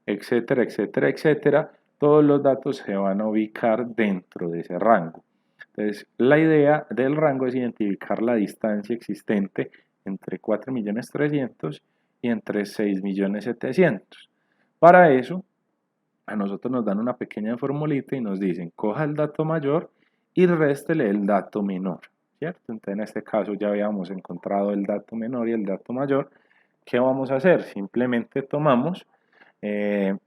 etcétera, etcétera, etcétera. Todos los datos se van a ubicar dentro de ese rango. Entonces, la idea del rango es identificar la distancia existente entre 4.300.000 y entre 6.700.000. Para eso, a nosotros nos dan una pequeña formulita y nos dicen, coja el dato mayor y réstele el dato menor, ¿cierto? Entonces, en este caso ya habíamos encontrado el dato menor y el dato mayor. ¿Qué vamos a hacer? Simplemente tomamos el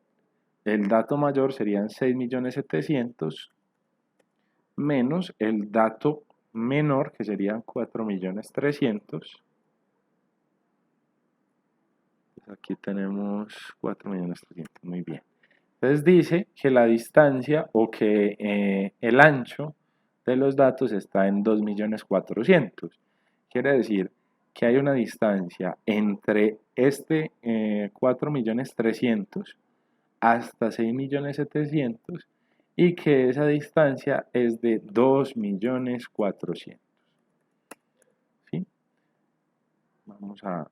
dato mayor serían 6.700.000 menos el dato menor que serían 4.300.000. Aquí tenemos 4.300.000, muy bien. Entonces dice que la distancia o que el ancho de los datos está en 2.400.000. Quiere decir que hay una distancia entre este 4.300.000 hasta 6.700.000 y que esa distancia es de 2.400.000. ¿Sí? Vamos a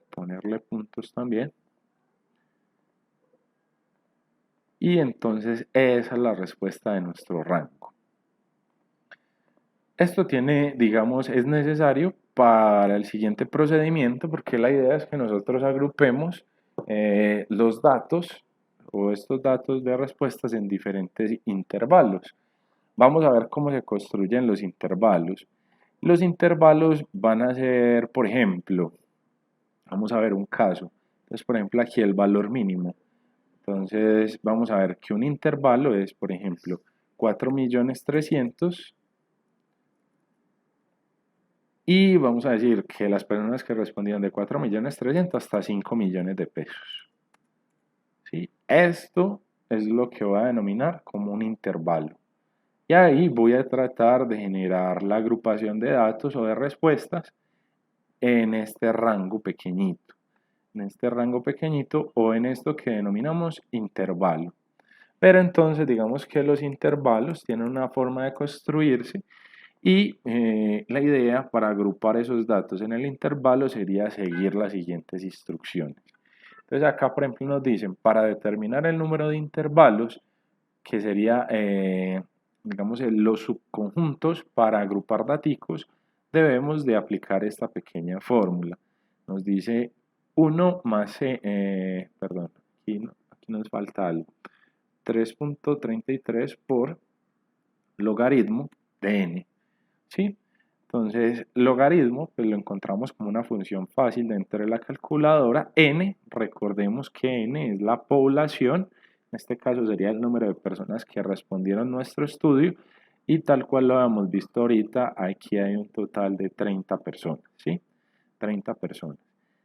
ponerle puntos también. Y entonces esa es la respuesta de nuestro rango. Esto tiene, digamos, es necesario para el siguiente procedimiento porque la idea es que nosotros agrupemos los datos o estos datos de respuestas en diferentes intervalos. Vamos a ver cómo se construyen los intervalos. Los intervalos van a ser, por ejemplo, vamos a ver un caso. Entonces, por ejemplo, aquí el valor mínimo. Entonces, vamos a ver que un intervalo es, por ejemplo, 4.300.000 y vamos a decir que las personas que respondieron de 4.300.000 hasta 5 millones de pesos. ¿Sí? Esto es lo que voy a denominar como un intervalo. Y ahí voy a tratar de generar la agrupación de datos o de respuestas en este rango pequeñito. En este rango pequeñito o en esto que denominamos intervalo. Pero entonces digamos que los intervalos tienen una forma de construirse y la idea para agrupar esos datos en el intervalo sería seguir las siguientes instrucciones. Entonces acá por ejemplo nos dicen para determinar el número de intervalos que sería digamos los subconjuntos para agrupar daticos debemos de aplicar esta pequeña fórmula. Nos dice 1 más, perdón, aquí nos falta algo. 3.33 por logaritmo de n. ¿Sí? Entonces, logaritmo, pues lo encontramos como una función fácil dentro de la calculadora. N, recordemos que n es la población, en este caso sería el número de personas que respondieron nuestro estudio, y tal cual lo hemos visto ahorita, aquí hay un total de 30 personas, ¿sí? 30 personas.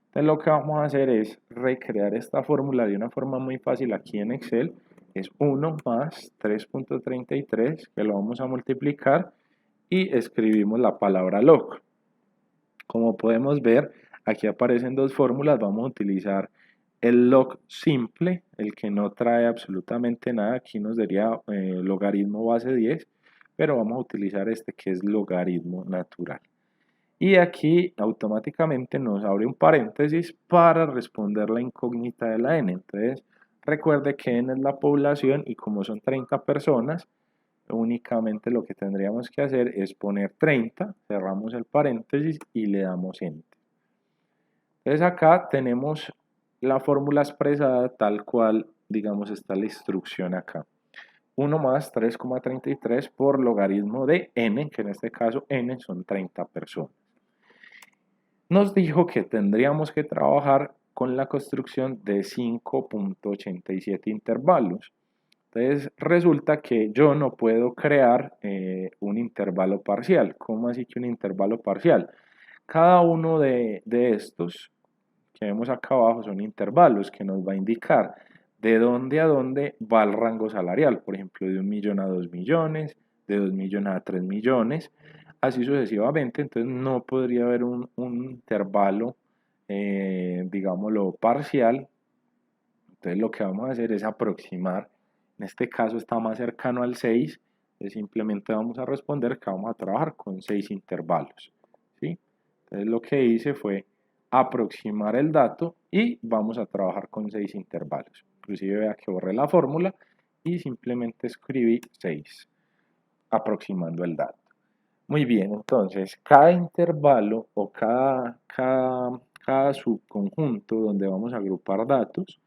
Entonces, lo que vamos a hacer es recrear esta fórmula de una forma muy fácil aquí en Excel. Es 1 más 3.33, que lo vamos a multiplicar y escribimos la palabra log. Como podemos ver, aquí aparecen dos fórmulas. Vamos a utilizar el log simple, el que no trae absolutamente nada. Aquí nos daría logaritmo base 10, pero vamos a utilizar este que es logaritmo natural. Y aquí automáticamente nos abre un paréntesis para responder la incógnita de la n. Entonces, recuerde que n es la población y como son 30 personas, únicamente lo que tendríamos que hacer es poner 30, cerramos el paréntesis y le damos enter. Entonces acá tenemos la fórmula expresada tal cual, digamos, está la instrucción acá. 1 más 3,33 por logaritmo de n, que en este caso n son 30 personas. Nos dijo que tendríamos que trabajar con la construcción de 5.87 intervalos. Entonces resulta que yo no puedo crear un intervalo parcial. ¿Cómo así que un intervalo parcial? Cada uno de estos que vemos acá abajo son intervalos que nos va a indicar de dónde a dónde va el rango salarial. Por ejemplo, de 1 millón a 2 millones, de 2 millones a 3 millones, así sucesivamente. Entonces no podría haber un intervalo, digámoslo, parcial. Entonces lo que vamos a hacer es aproximar. En este caso está más cercano al 6, entonces simplemente vamos a responder que vamos a trabajar con 6 intervalos, ¿sí? Entonces lo que hice fue aproximar el dato y vamos a trabajar con 6 intervalos. Inclusive vea que borré la fórmula y simplemente escribí 6, aproximando el dato. Muy bien, entonces cada intervalo o cada subconjunto donde vamos a agrupar datos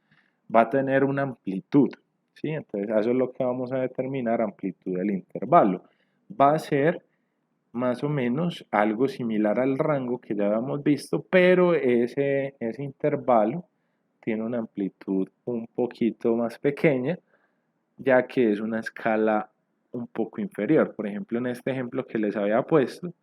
va a tener una amplitud, ¿sí? Entonces eso es lo que vamos a determinar, amplitud del intervalo. Va a ser más o menos algo similar al rango que ya habíamos visto, pero ese intervalo tiene una amplitud un poquito más pequeña, ya que es una escala un poco inferior. Por ejemplo, en este ejemplo que les había puesto,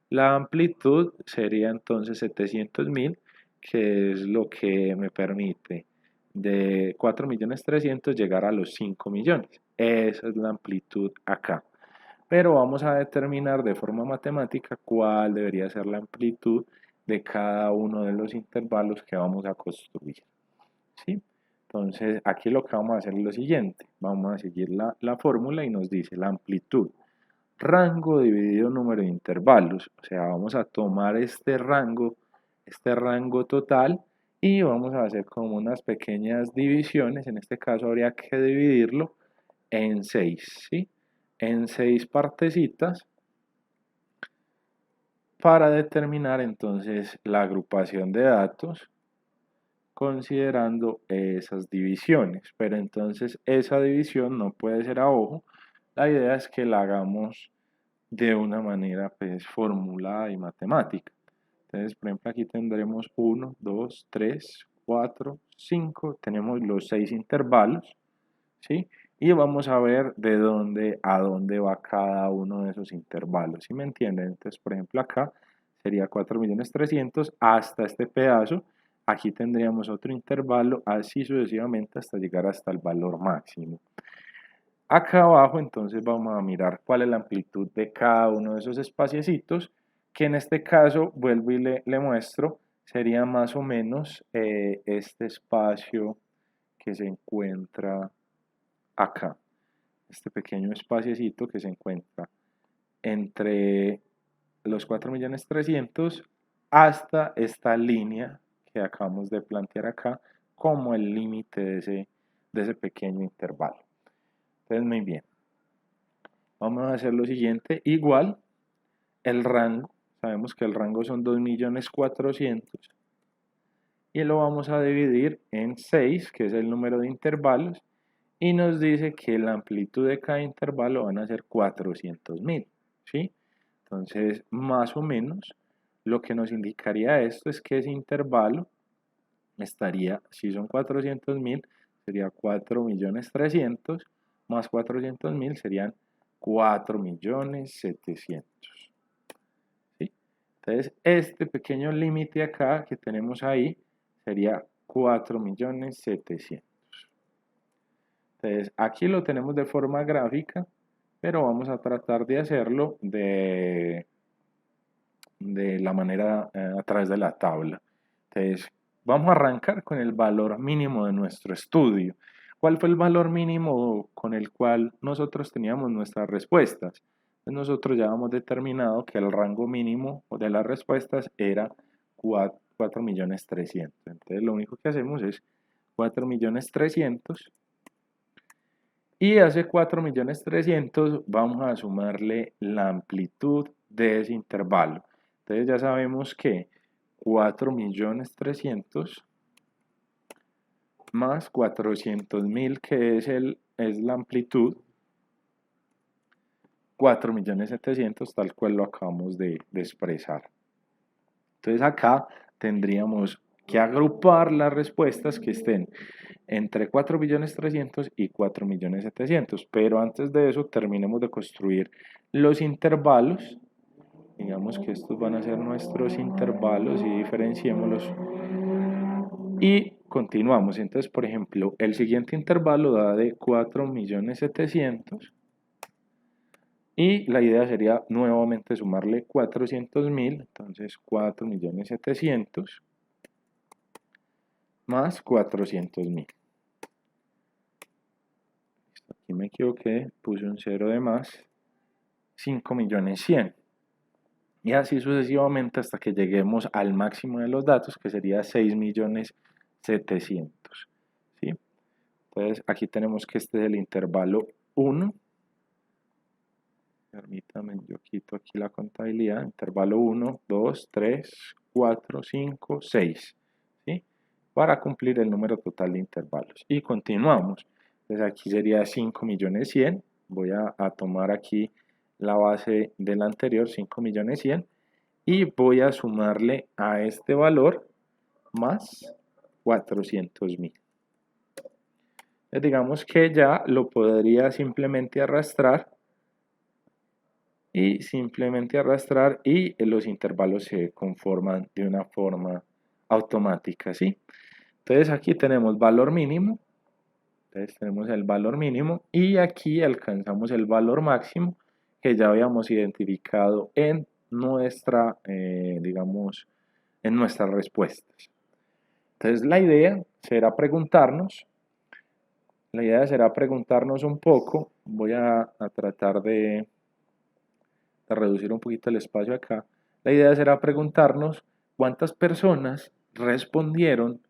la amplitud sería entonces 700.000, que es lo que me permite de 4.300.000 llegar a los 5 millones. Esa es la amplitud acá. Pero vamos a determinar de forma matemática cuál debería ser la amplitud de cada uno de los intervalos que vamos a construir, ¿sí? Entonces, aquí lo que vamos a hacer es lo siguiente. Vamos a seguir la fórmula y nos dice la amplitud. Rango dividido número de intervalos. O sea, vamos a tomar este rango, este rango total y vamos a hacer como unas pequeñas divisiones. En este caso habría que dividirlo en 6, ¿sí? En 6 partecitas para determinar entonces la agrupación de datos considerando esas divisiones. Pero entonces esa división no puede ser a ojo. La idea es que la hagamos de una manera pues formulada y matemática. Entonces, por ejemplo, aquí tendremos 1, 2, 3, 4, 5, tenemos los 6 intervalos, ¿sí? Y vamos a ver de dónde a dónde va cada uno de esos intervalos, ¿sí me entienden? Entonces, por ejemplo, acá sería 4.300.000 hasta este pedazo. Aquí tendríamos otro intervalo, así sucesivamente hasta llegar hasta el valor máximo. Acá abajo entonces vamos a mirar cuál es la amplitud de cada uno de esos espaciecitos, que en este caso, vuelvo y le muestro, sería más o menos este espacio que se encuentra acá, este pequeño espaciecito que se encuentra entre los 4.300.000 hasta esta línea que acabamos de plantear acá como el límite de ese pequeño intervalo. Entonces, muy bien. Vamos a hacer lo siguiente. Igual, el rango. Sabemos que el rango son 2.400.000. Y lo vamos a dividir en 6, que es el número de intervalos. Y nos dice que la amplitud de cada intervalo van a ser 400.000. ¿Sí? Entonces, más o menos, lo que nos indicaría esto es que ese intervalo estaría, si son 400.000, sería 4.300.000 más 400.000 serían 4.700.000. ¿Sí? Entonces, este pequeño límite acá que tenemos ahí sería 4.700.000. Entonces, aquí lo tenemos de forma gráfica, pero vamos a tratar de hacerlo de la manera a través de la tabla. Entonces, vamos a arrancar con el valor mínimo de nuestro estudio. ¿Cuál fue el valor mínimo con el cual nosotros teníamos nuestras respuestas? Pues nosotros ya hemos determinado que el rango mínimo de las respuestas era 4.300.000. Entonces, lo único que hacemos es 4.300.000 y a ese 4.300.000 vamos a sumarle la amplitud de ese intervalo. Entonces ya sabemos que 4.300.000 más 400.000, que es la amplitud, 4.700.000, tal cual lo acabamos de expresar. Entonces acá tendríamos que agrupar las respuestas que estén entre 4.300.000 y 4.700.000. Pero antes de eso, terminemos de construir los intervalos. Digamos que estos van a ser nuestros intervalos y diferenciémoslos. Y continuamos. Entonces, por ejemplo, el siguiente intervalo da de 4.700.000. Y la idea sería nuevamente sumarle 400.000. Entonces, 4.700.000 más 400.000. Aquí me equivoqué, puse un 0 de más. 5.100.000. Y así sucesivamente hasta que lleguemos al máximo de los datos, que sería 6.700.000. ¿Sí? Entonces aquí tenemos que este es el intervalo 1. Permítanme, yo quito aquí la contabilidad. Intervalo 1, 2, 3, 4, 5, 6. ¿Sí? Para cumplir el número total de intervalos. Y continuamos. Entonces aquí sería 5.100.000. Voy a tomar aquí la base del anterior, 5.100.000. Y voy a sumarle a este valor más 400.000. Digamos que ya lo podría simplemente arrastrar y los intervalos se conforman de una forma automática, ¿sí? Entonces aquí tenemos valor mínimo. Entonces tenemos el valor mínimo y aquí alcanzamos el valor máximo que ya habíamos identificado en nuestra, digamos, en nuestras respuestas. Entonces la idea será preguntarnos un poco. Voy a tratar de reducir un poquito el espacio acá. La idea será preguntarnos, cuántas personas respondieron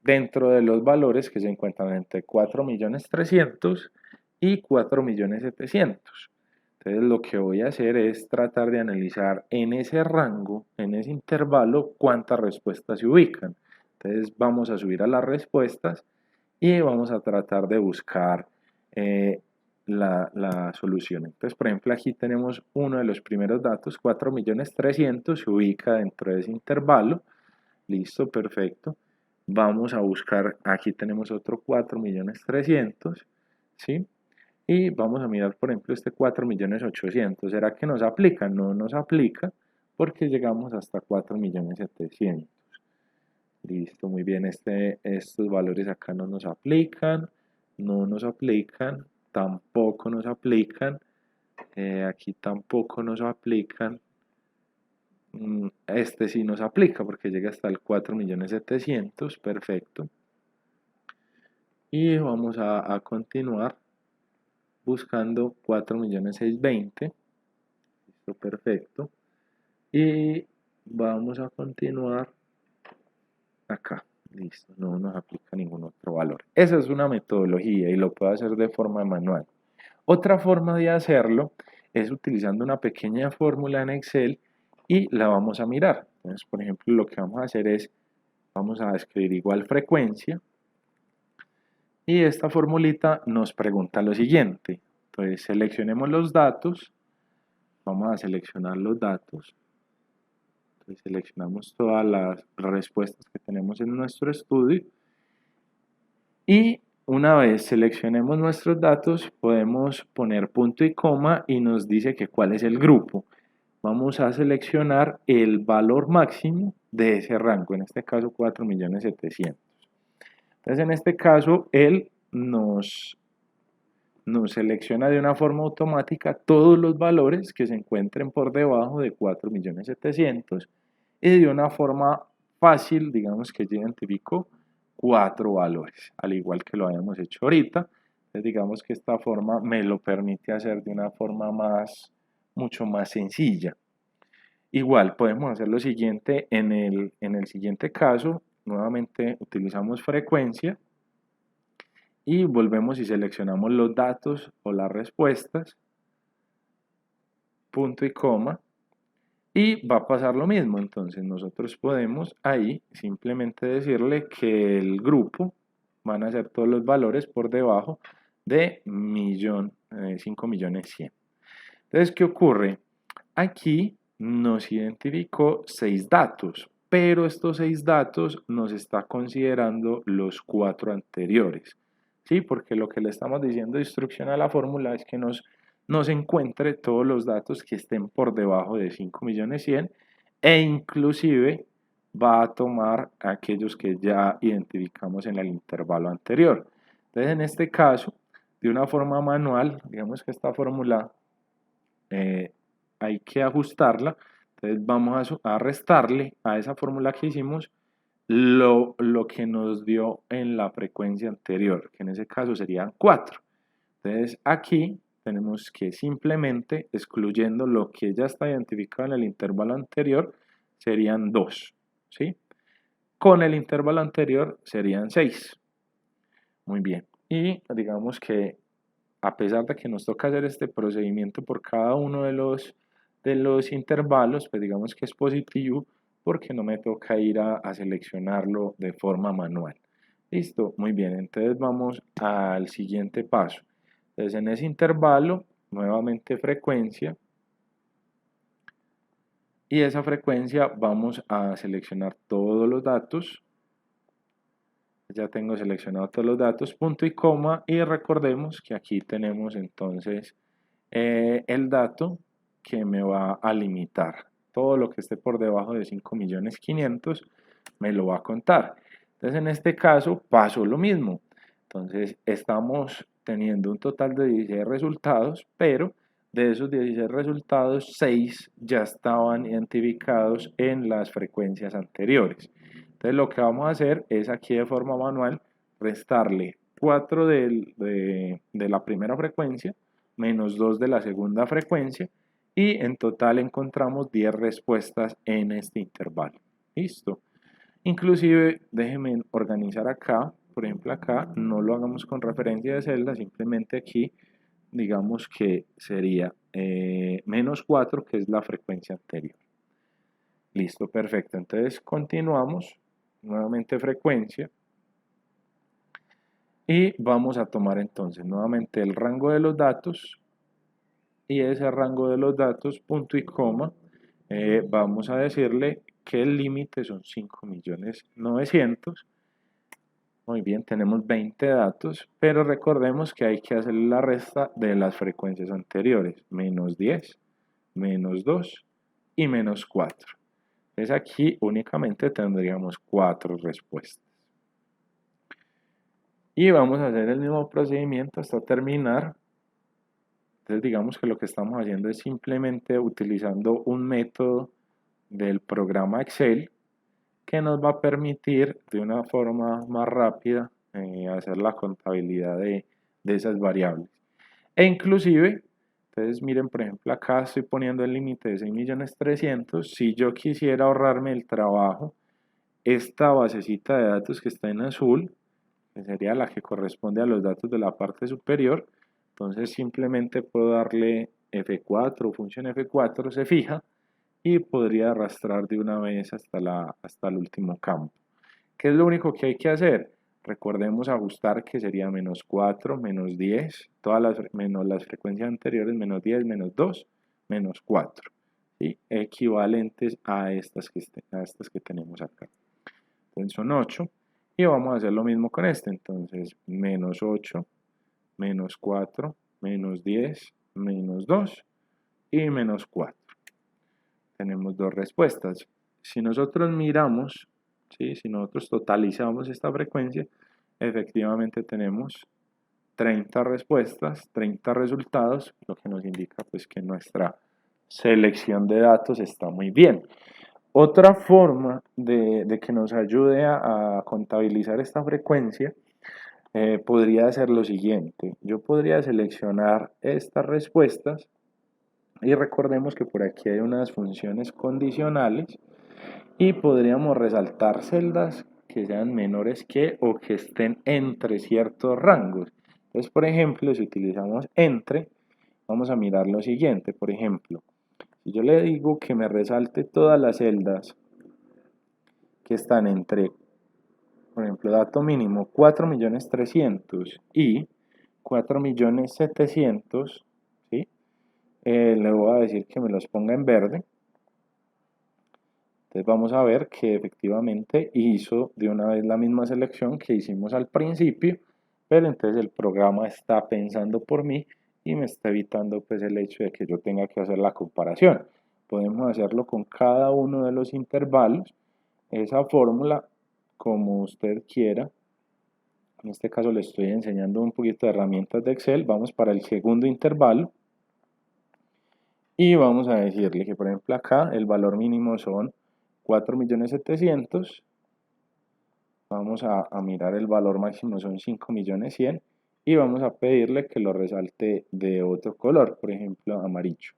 dentro de los valores que se encuentran entre 4.300.000 y 4.700.000. Entonces lo que voy a hacer es tratar de analizar en ese rango, en ese intervalo, cuántas respuestas se ubican. Entonces vamos a subir a las respuestas y vamos a tratar de buscar la solución. Entonces, por ejemplo, aquí tenemos uno de los primeros datos, 4.300.000, se ubica dentro de ese intervalo. Listo, perfecto. Vamos a buscar, aquí tenemos otro 4.300.000, ¿sí? Y vamos a mirar, por ejemplo, este 4.800.000. ¿Será que nos aplica? No nos aplica porque llegamos hasta 4.700.000. Listo, muy bien. Estos valores acá no nos aplican, no nos aplican, tampoco nos aplican, aquí tampoco nos aplican. Este sí nos aplica porque llega hasta el 4.700.000, perfecto. Y vamos a continuar buscando 4.620.000, listo, perfecto. Y vamos a continuar acá, listo, no nos aplica ningún otro valor. Esa es una metodología y lo puedo hacer de forma manual. Otra forma de hacerlo es utilizando una pequeña fórmula en Excel y la vamos a mirar. Entonces, por ejemplo, lo que vamos a hacer es, vamos a escribir igual frecuencia y esta formulita nos pregunta lo siguiente. Entonces, seleccionemos los datos, vamos a seleccionar los datos. Entonces, seleccionamos todas las respuestas que tenemos en nuestro estudio y una vez seleccionemos nuestros datos, podemos poner punto y coma y nos dice que cuál es el grupo. Vamos a seleccionar el valor máximo de ese rango, en este caso 4.700.000. Entonces, en este caso, él nos selecciona de una forma automática todos los valores que se encuentren por debajo de 4.700.000 y de una forma fácil, digamos que ya identificó 4 valores, al igual que lo habíamos hecho ahorita. Entonces, digamos que esta forma me lo permite hacer de una forma mucho más sencilla. Igual podemos hacer lo siguiente en el siguiente caso. Nuevamente utilizamos frecuencia y volvemos y seleccionamos los datos o las respuestas, punto y coma, y va a pasar lo mismo. Entonces nosotros podemos ahí simplemente decirle que el grupo van a ser todos los valores por debajo de 5.100.000. Entonces, ¿qué ocurre? Aquí nos identificó 6 datos, pero estos 6 datos nos está considerando los 4 anteriores, ¿sí? Porque lo que le estamos diciendo de instrucción a la fórmula es que nos encuentre todos los datos que estén por debajo de 5.100.000 e inclusive va a tomar aquellos que ya identificamos en el intervalo anterior. Entonces, en este caso, de una forma manual, digamos que esta fórmula hay que ajustarla. Entonces vamos a restarle a esa fórmula que hicimos lo que nos dio en la frecuencia anterior, que en ese caso serían 4. Entonces aquí tenemos que simplemente, excluyendo lo que ya está identificado en el intervalo anterior, serían 2, ¿sí? Con el intervalo anterior serían 6. Muy bien. Y digamos que a pesar de que nos toca hacer este procedimiento por cada uno de los intervalos, pues digamos que es positivo porque no me toca ir a seleccionarlo de forma manual. Listo, muy bien, entonces vamos al siguiente paso. Entonces en ese intervalo, nuevamente frecuencia, y esa frecuencia vamos a seleccionar todos los datos. Ya tengo seleccionado todos los datos, punto y coma, y recordemos que aquí tenemos entonces el dato que me va a limitar. Todo lo que esté por debajo de 5.500.000 me lo va a contar. Entonces en este caso pasó lo mismo. Entonces estamos teniendo un total de 16 resultados, pero de esos 16 resultados, 6 ya estaban identificados en las frecuencias anteriores. Entonces lo que vamos a hacer es aquí de forma manual restarle 4 de la primera frecuencia menos 2 de la segunda frecuencia y en total encontramos 10 respuestas en este intervalo. Listo. Inclusive déjenme organizar acá, por ejemplo acá no lo hagamos con referencia de celda, simplemente aquí digamos que sería menos 4, que es la frecuencia anterior. Listo, perfecto. Entonces continuamos, nuevamente frecuencia, y vamos a tomar entonces nuevamente el rango de los datos, y ese rango de los datos, punto y coma, vamos a decirle que el límite son 5.900.000. Muy bien, tenemos 20 datos, pero recordemos que hay que hacer la resta de las frecuencias anteriores, menos 10, menos 2 y menos 4. Entonces aquí únicamente tendríamos 4 respuestas. Y vamos a hacer el mismo procedimiento hasta terminar. Entonces digamos que lo que estamos haciendo es simplemente utilizando un método del programa Excel que nos va a permitir de una forma más rápida hacer la contabilidad de esas variables. E inclusive, entonces miren, por ejemplo, acá estoy poniendo el límite de 6.300.000. Si yo quisiera ahorrarme el trabajo, esta basecita de datos que está en azul, que sería la que corresponde a los datos de la parte superior, entonces simplemente puedo darle F4 o función F4, se fija, y podría arrastrar de una vez hasta el último campo. ¿Qué es lo único que hay que hacer? Recordemos ajustar, que sería menos 4, menos 10, menos las frecuencias anteriores, menos 10, menos 2, menos 4, ¿sí? Equivalentes a estas que tenemos acá. Entonces son 8, y vamos a hacer lo mismo con este. Entonces menos 8, menos 4, menos 10, menos 2 y menos 4. Tenemos dos respuestas. Si nosotros miramos, ¿sí? Si nosotros totalizamos esta frecuencia, efectivamente tenemos 30 respuestas, 30 resultados, lo que nos indica pues que nuestra selección de datos está muy bien. Otra forma de que nos ayude a contabilizar esta frecuencia podría ser lo siguiente. Yo podría seleccionar estas respuestas y recordemos que por aquí hay unas funciones condicionales y podríamos resaltar celdas que sean menores que o que estén entre ciertos rangos. Entonces, por ejemplo, si utilizamos entre, vamos a mirar lo siguiente. Por ejemplo, si yo le digo que me resalte todas las celdas que están entre, por ejemplo, dato mínimo 4.300.000 y 4.700.000, ¿sí? Le voy a decir que me los ponga en verde. Entonces vamos a ver que efectivamente hizo de una vez la misma selección que hicimos al principio, pero entonces el programa está pensando por mí y me está evitando pues el hecho de que yo tenga que hacer la comparación. Podemos hacerlo con cada uno de los intervalos, esa fórmula como usted quiera. En este caso le estoy enseñando un poquito de herramientas de Excel. Vamos para el segundo intervalo y vamos a decirle que por ejemplo acá el valor mínimo son 4.700.000, vamos a mirar el valor máximo son 5.100.000 y vamos a pedirle que lo resalte de otro color, por ejemplo amarillo,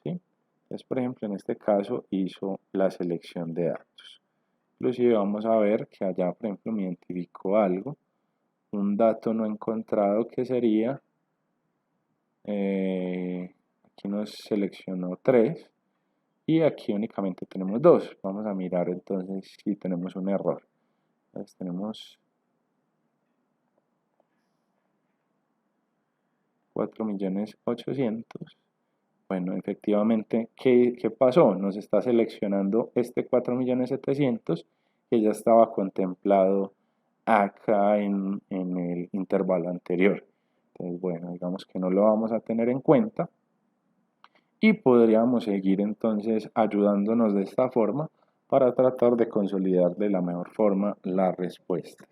¿sí? Entonces por ejemplo en este caso hizo la selección de datos. Inclusive vamos a ver que allá por ejemplo me identificó algo, un dato no encontrado que sería, aquí nos seleccionó 3 y aquí únicamente tenemos 2. Vamos a mirar entonces si tenemos un error. Entonces tenemos 4.800.000. Bueno, efectivamente, ¿qué pasó? Nos está seleccionando este 4.700.000 que ya estaba contemplado acá en el intervalo anterior. Entonces, bueno, digamos que no lo vamos a tener en cuenta y podríamos seguir entonces ayudándonos de esta forma para tratar de consolidar de la mejor forma las respuestas.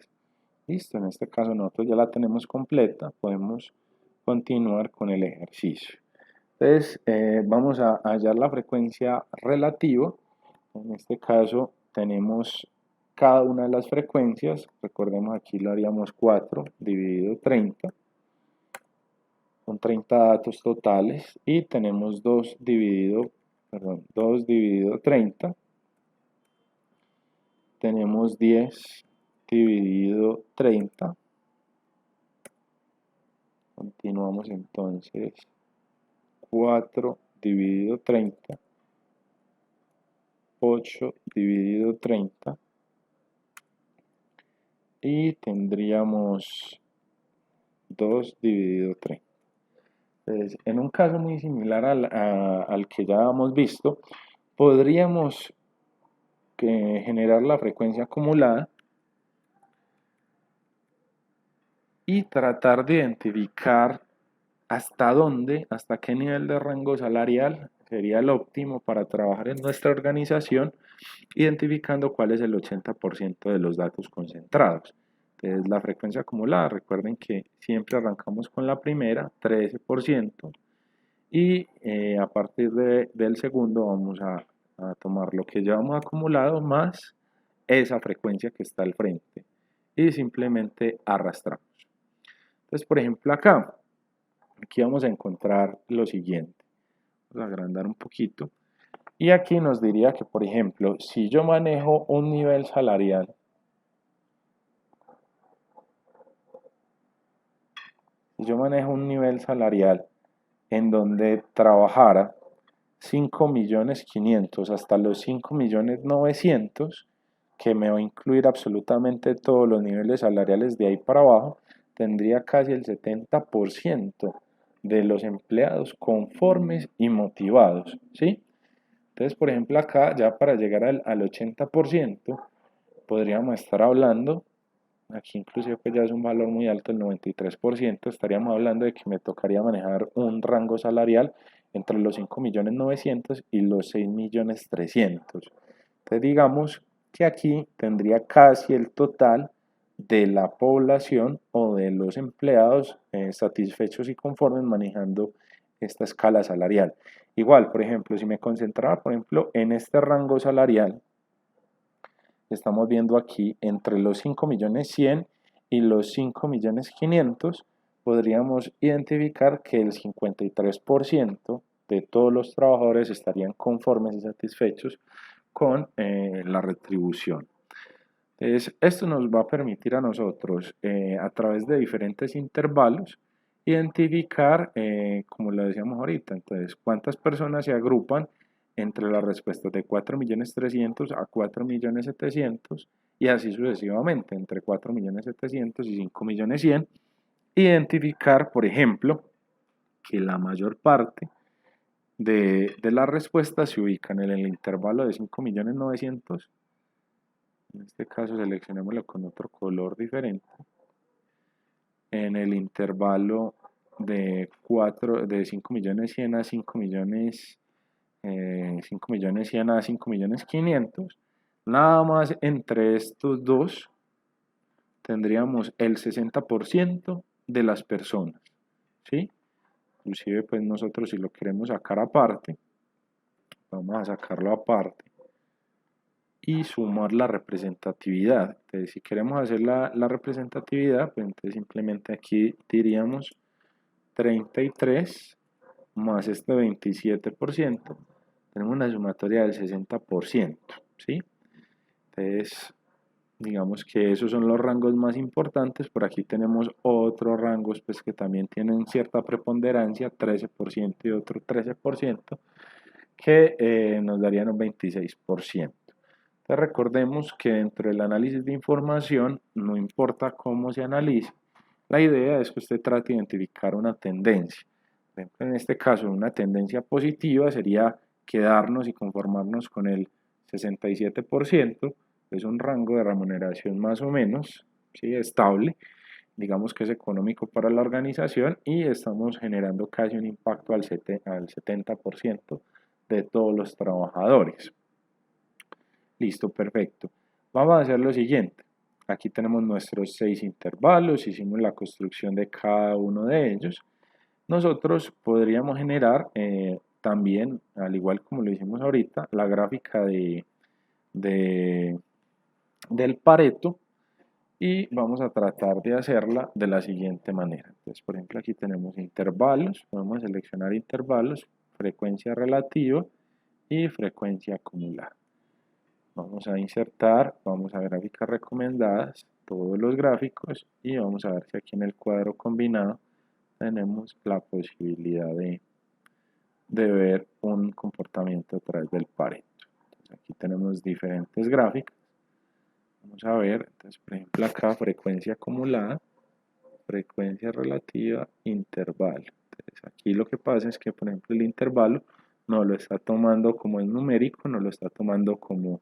Listo, en este caso nosotros ya la tenemos completa, podemos continuar con el ejercicio. Entonces vamos a hallar la frecuencia relativa. En este caso tenemos cada una de las frecuencias, recordemos aquí lo haríamos 4 dividido 30. son 30 datos totales y tenemos 2 dividido 30, tenemos 10 dividido 30, continuamos entonces 4 dividido 30, 8 dividido 30 y tendríamos 2 dividido 30. Entonces, en un caso muy similar al que ya hemos visto, podríamos generar la frecuencia acumulada y tratar de identificar hasta qué nivel de rango salarial sería el óptimo para trabajar en nuestra organización, identificando cuál es el 80% de los datos concentrados. Entonces, la frecuencia acumulada, recuerden que siempre arrancamos con la primera, 13%, y a partir del segundo vamos a tomar lo que llevamos acumulado más esa frecuencia que está al frente y simplemente arrastramos. Entonces, por ejemplo, aquí vamos a encontrar lo siguiente. Vamos a agrandar un poquito. Y aquí nos diría que, por ejemplo, si yo manejo un nivel salarial, en donde trabajara 5.500.000 hasta los 5.900.000, que me va a incluir absolutamente todos los niveles salariales de ahí para abajo, tendría casi el 70% de los empleados conformes y motivados, ¿sí? Entonces, por ejemplo, acá ya para llegar al 80%, podríamos estar hablando, aquí inclusive pues ya es un valor muy alto, el 93%, estaríamos hablando de que me tocaría manejar un rango salarial entre los 5.900.000 y los 6.300.000. Entonces digamos que aquí tendría casi el total de la población o de los empleados satisfechos y conformes manejando esta escala salarial. Igual, por ejemplo, si me concentrara, por ejemplo, en este rango salarial, estamos viendo aquí entre los 5.100.000 y los 5.500.000, podríamos identificar que el 53% de todos los trabajadores estarían conformes y satisfechos con la retribución. Entonces, esto nos va a permitir a nosotros, a través de diferentes intervalos, identificar, como lo decíamos ahorita, entonces, cuántas personas se agrupan entre las respuestas de 4.300.000 a 4.700.000 y así sucesivamente, entre 4.700.000 y 5.100.000. Identificar, por ejemplo, que la mayor parte de las respuestas se ubican en el intervalo de 5.900.000. En este caso seleccionémoslo con otro color diferente. En el intervalo de 5.100.000 a 5.100.000 a 5.500.000, nada más entre estos dos tendríamos el 60% de las personas, ¿sí? Inclusive pues nosotros si lo queremos sacar aparte, vamos a sacarlo aparte y sumar la representatividad. Entonces, si queremos hacer la representatividad, pues entonces simplemente aquí diríamos 33 más este 27%, tenemos una sumatoria del 60%, ¿sí? Entonces, digamos que esos son los rangos más importantes. Por aquí tenemos otros rangos pues, que también tienen cierta preponderancia, 13% y otro 13%, que nos darían un 26%. Entonces recordemos que dentro del análisis de información, no importa cómo se analice, la idea es que usted trate de identificar una tendencia. Por ejemplo, en este caso, una tendencia positiva sería quedarnos y conformarnos con el 67%, es un rango de remuneración más o menos, ¿sí?, estable, digamos que es económico para la organización y estamos generando casi un impacto al 70% de todos los trabajadores. Listo, perfecto. Vamos a hacer lo siguiente. Aquí tenemos nuestros 6 intervalos, hicimos la construcción de cada uno de ellos. Nosotros podríamos generar también, al igual como lo hicimos ahorita, la gráfica del Pareto y vamos a tratar de hacerla de la siguiente manera. Entonces, por ejemplo, aquí tenemos intervalos, podemos seleccionar intervalos, frecuencia relativa y frecuencia acumulada. Vamos a insertar, vamos a gráficas recomendadas, todos los gráficos y vamos a ver si aquí en el cuadro combinado tenemos la posibilidad de ver un comportamiento a través del Pareto. Entonces, aquí tenemos diferentes gráficas. Vamos a ver, entonces por ejemplo acá frecuencia acumulada, frecuencia relativa, intervalo. Entonces aquí lo que pasa es que por ejemplo el intervalo no lo está tomando como el numérico, no lo está tomando como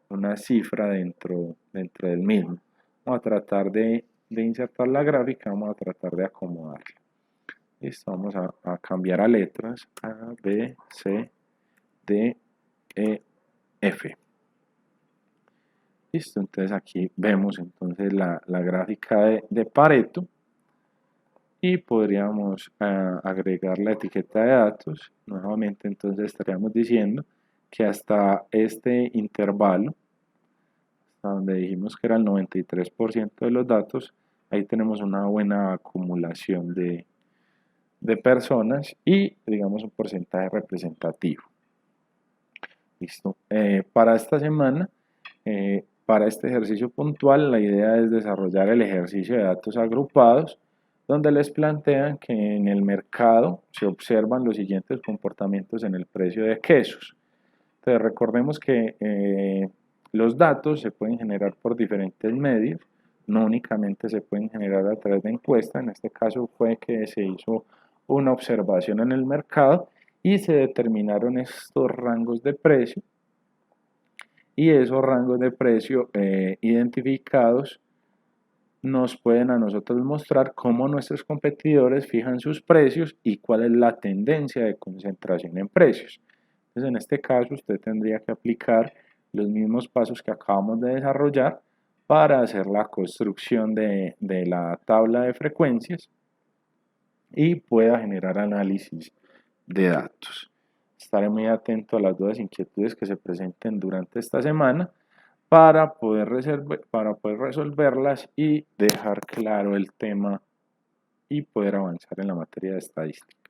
una cifra dentro del mismo. Vamos a tratar de insertar la gráfica, vamos a tratar de acomodarla. Listo, vamos a cambiar a letras A, B, C, D, E, F. Listo, entonces aquí vemos entonces la gráfica de Pareto y podríamos agregar la etiqueta de datos. Nuevamente entonces estaríamos diciendo que hasta este intervalo, hasta donde dijimos que era el 93% de los datos, ahí tenemos una buena acumulación de personas y digamos un porcentaje representativo. Listo. Para esta semana, para este ejercicio puntual, la idea es desarrollar el ejercicio de datos agrupados, donde les plantean que en el mercado se observan los siguientes comportamientos en el precio de quesos. Entonces, recordemos que los datos se pueden generar por diferentes medios, no únicamente se pueden generar a través de encuesta, en este caso fue que se hizo una observación en el mercado y se determinaron estos rangos de precio y esos rangos de precio identificados nos pueden a nosotros mostrar cómo nuestros competidores fijan sus precios y cuál es la tendencia de concentración en precios. Entonces, en este caso, usted tendría que aplicar los mismos pasos que acabamos de desarrollar para hacer la construcción de la tabla de frecuencias y pueda generar análisis de datos. Estaré muy atento a las dudas e inquietudes que se presenten durante esta semana para poder resolverlas y dejar claro el tema y poder avanzar en la materia de estadística.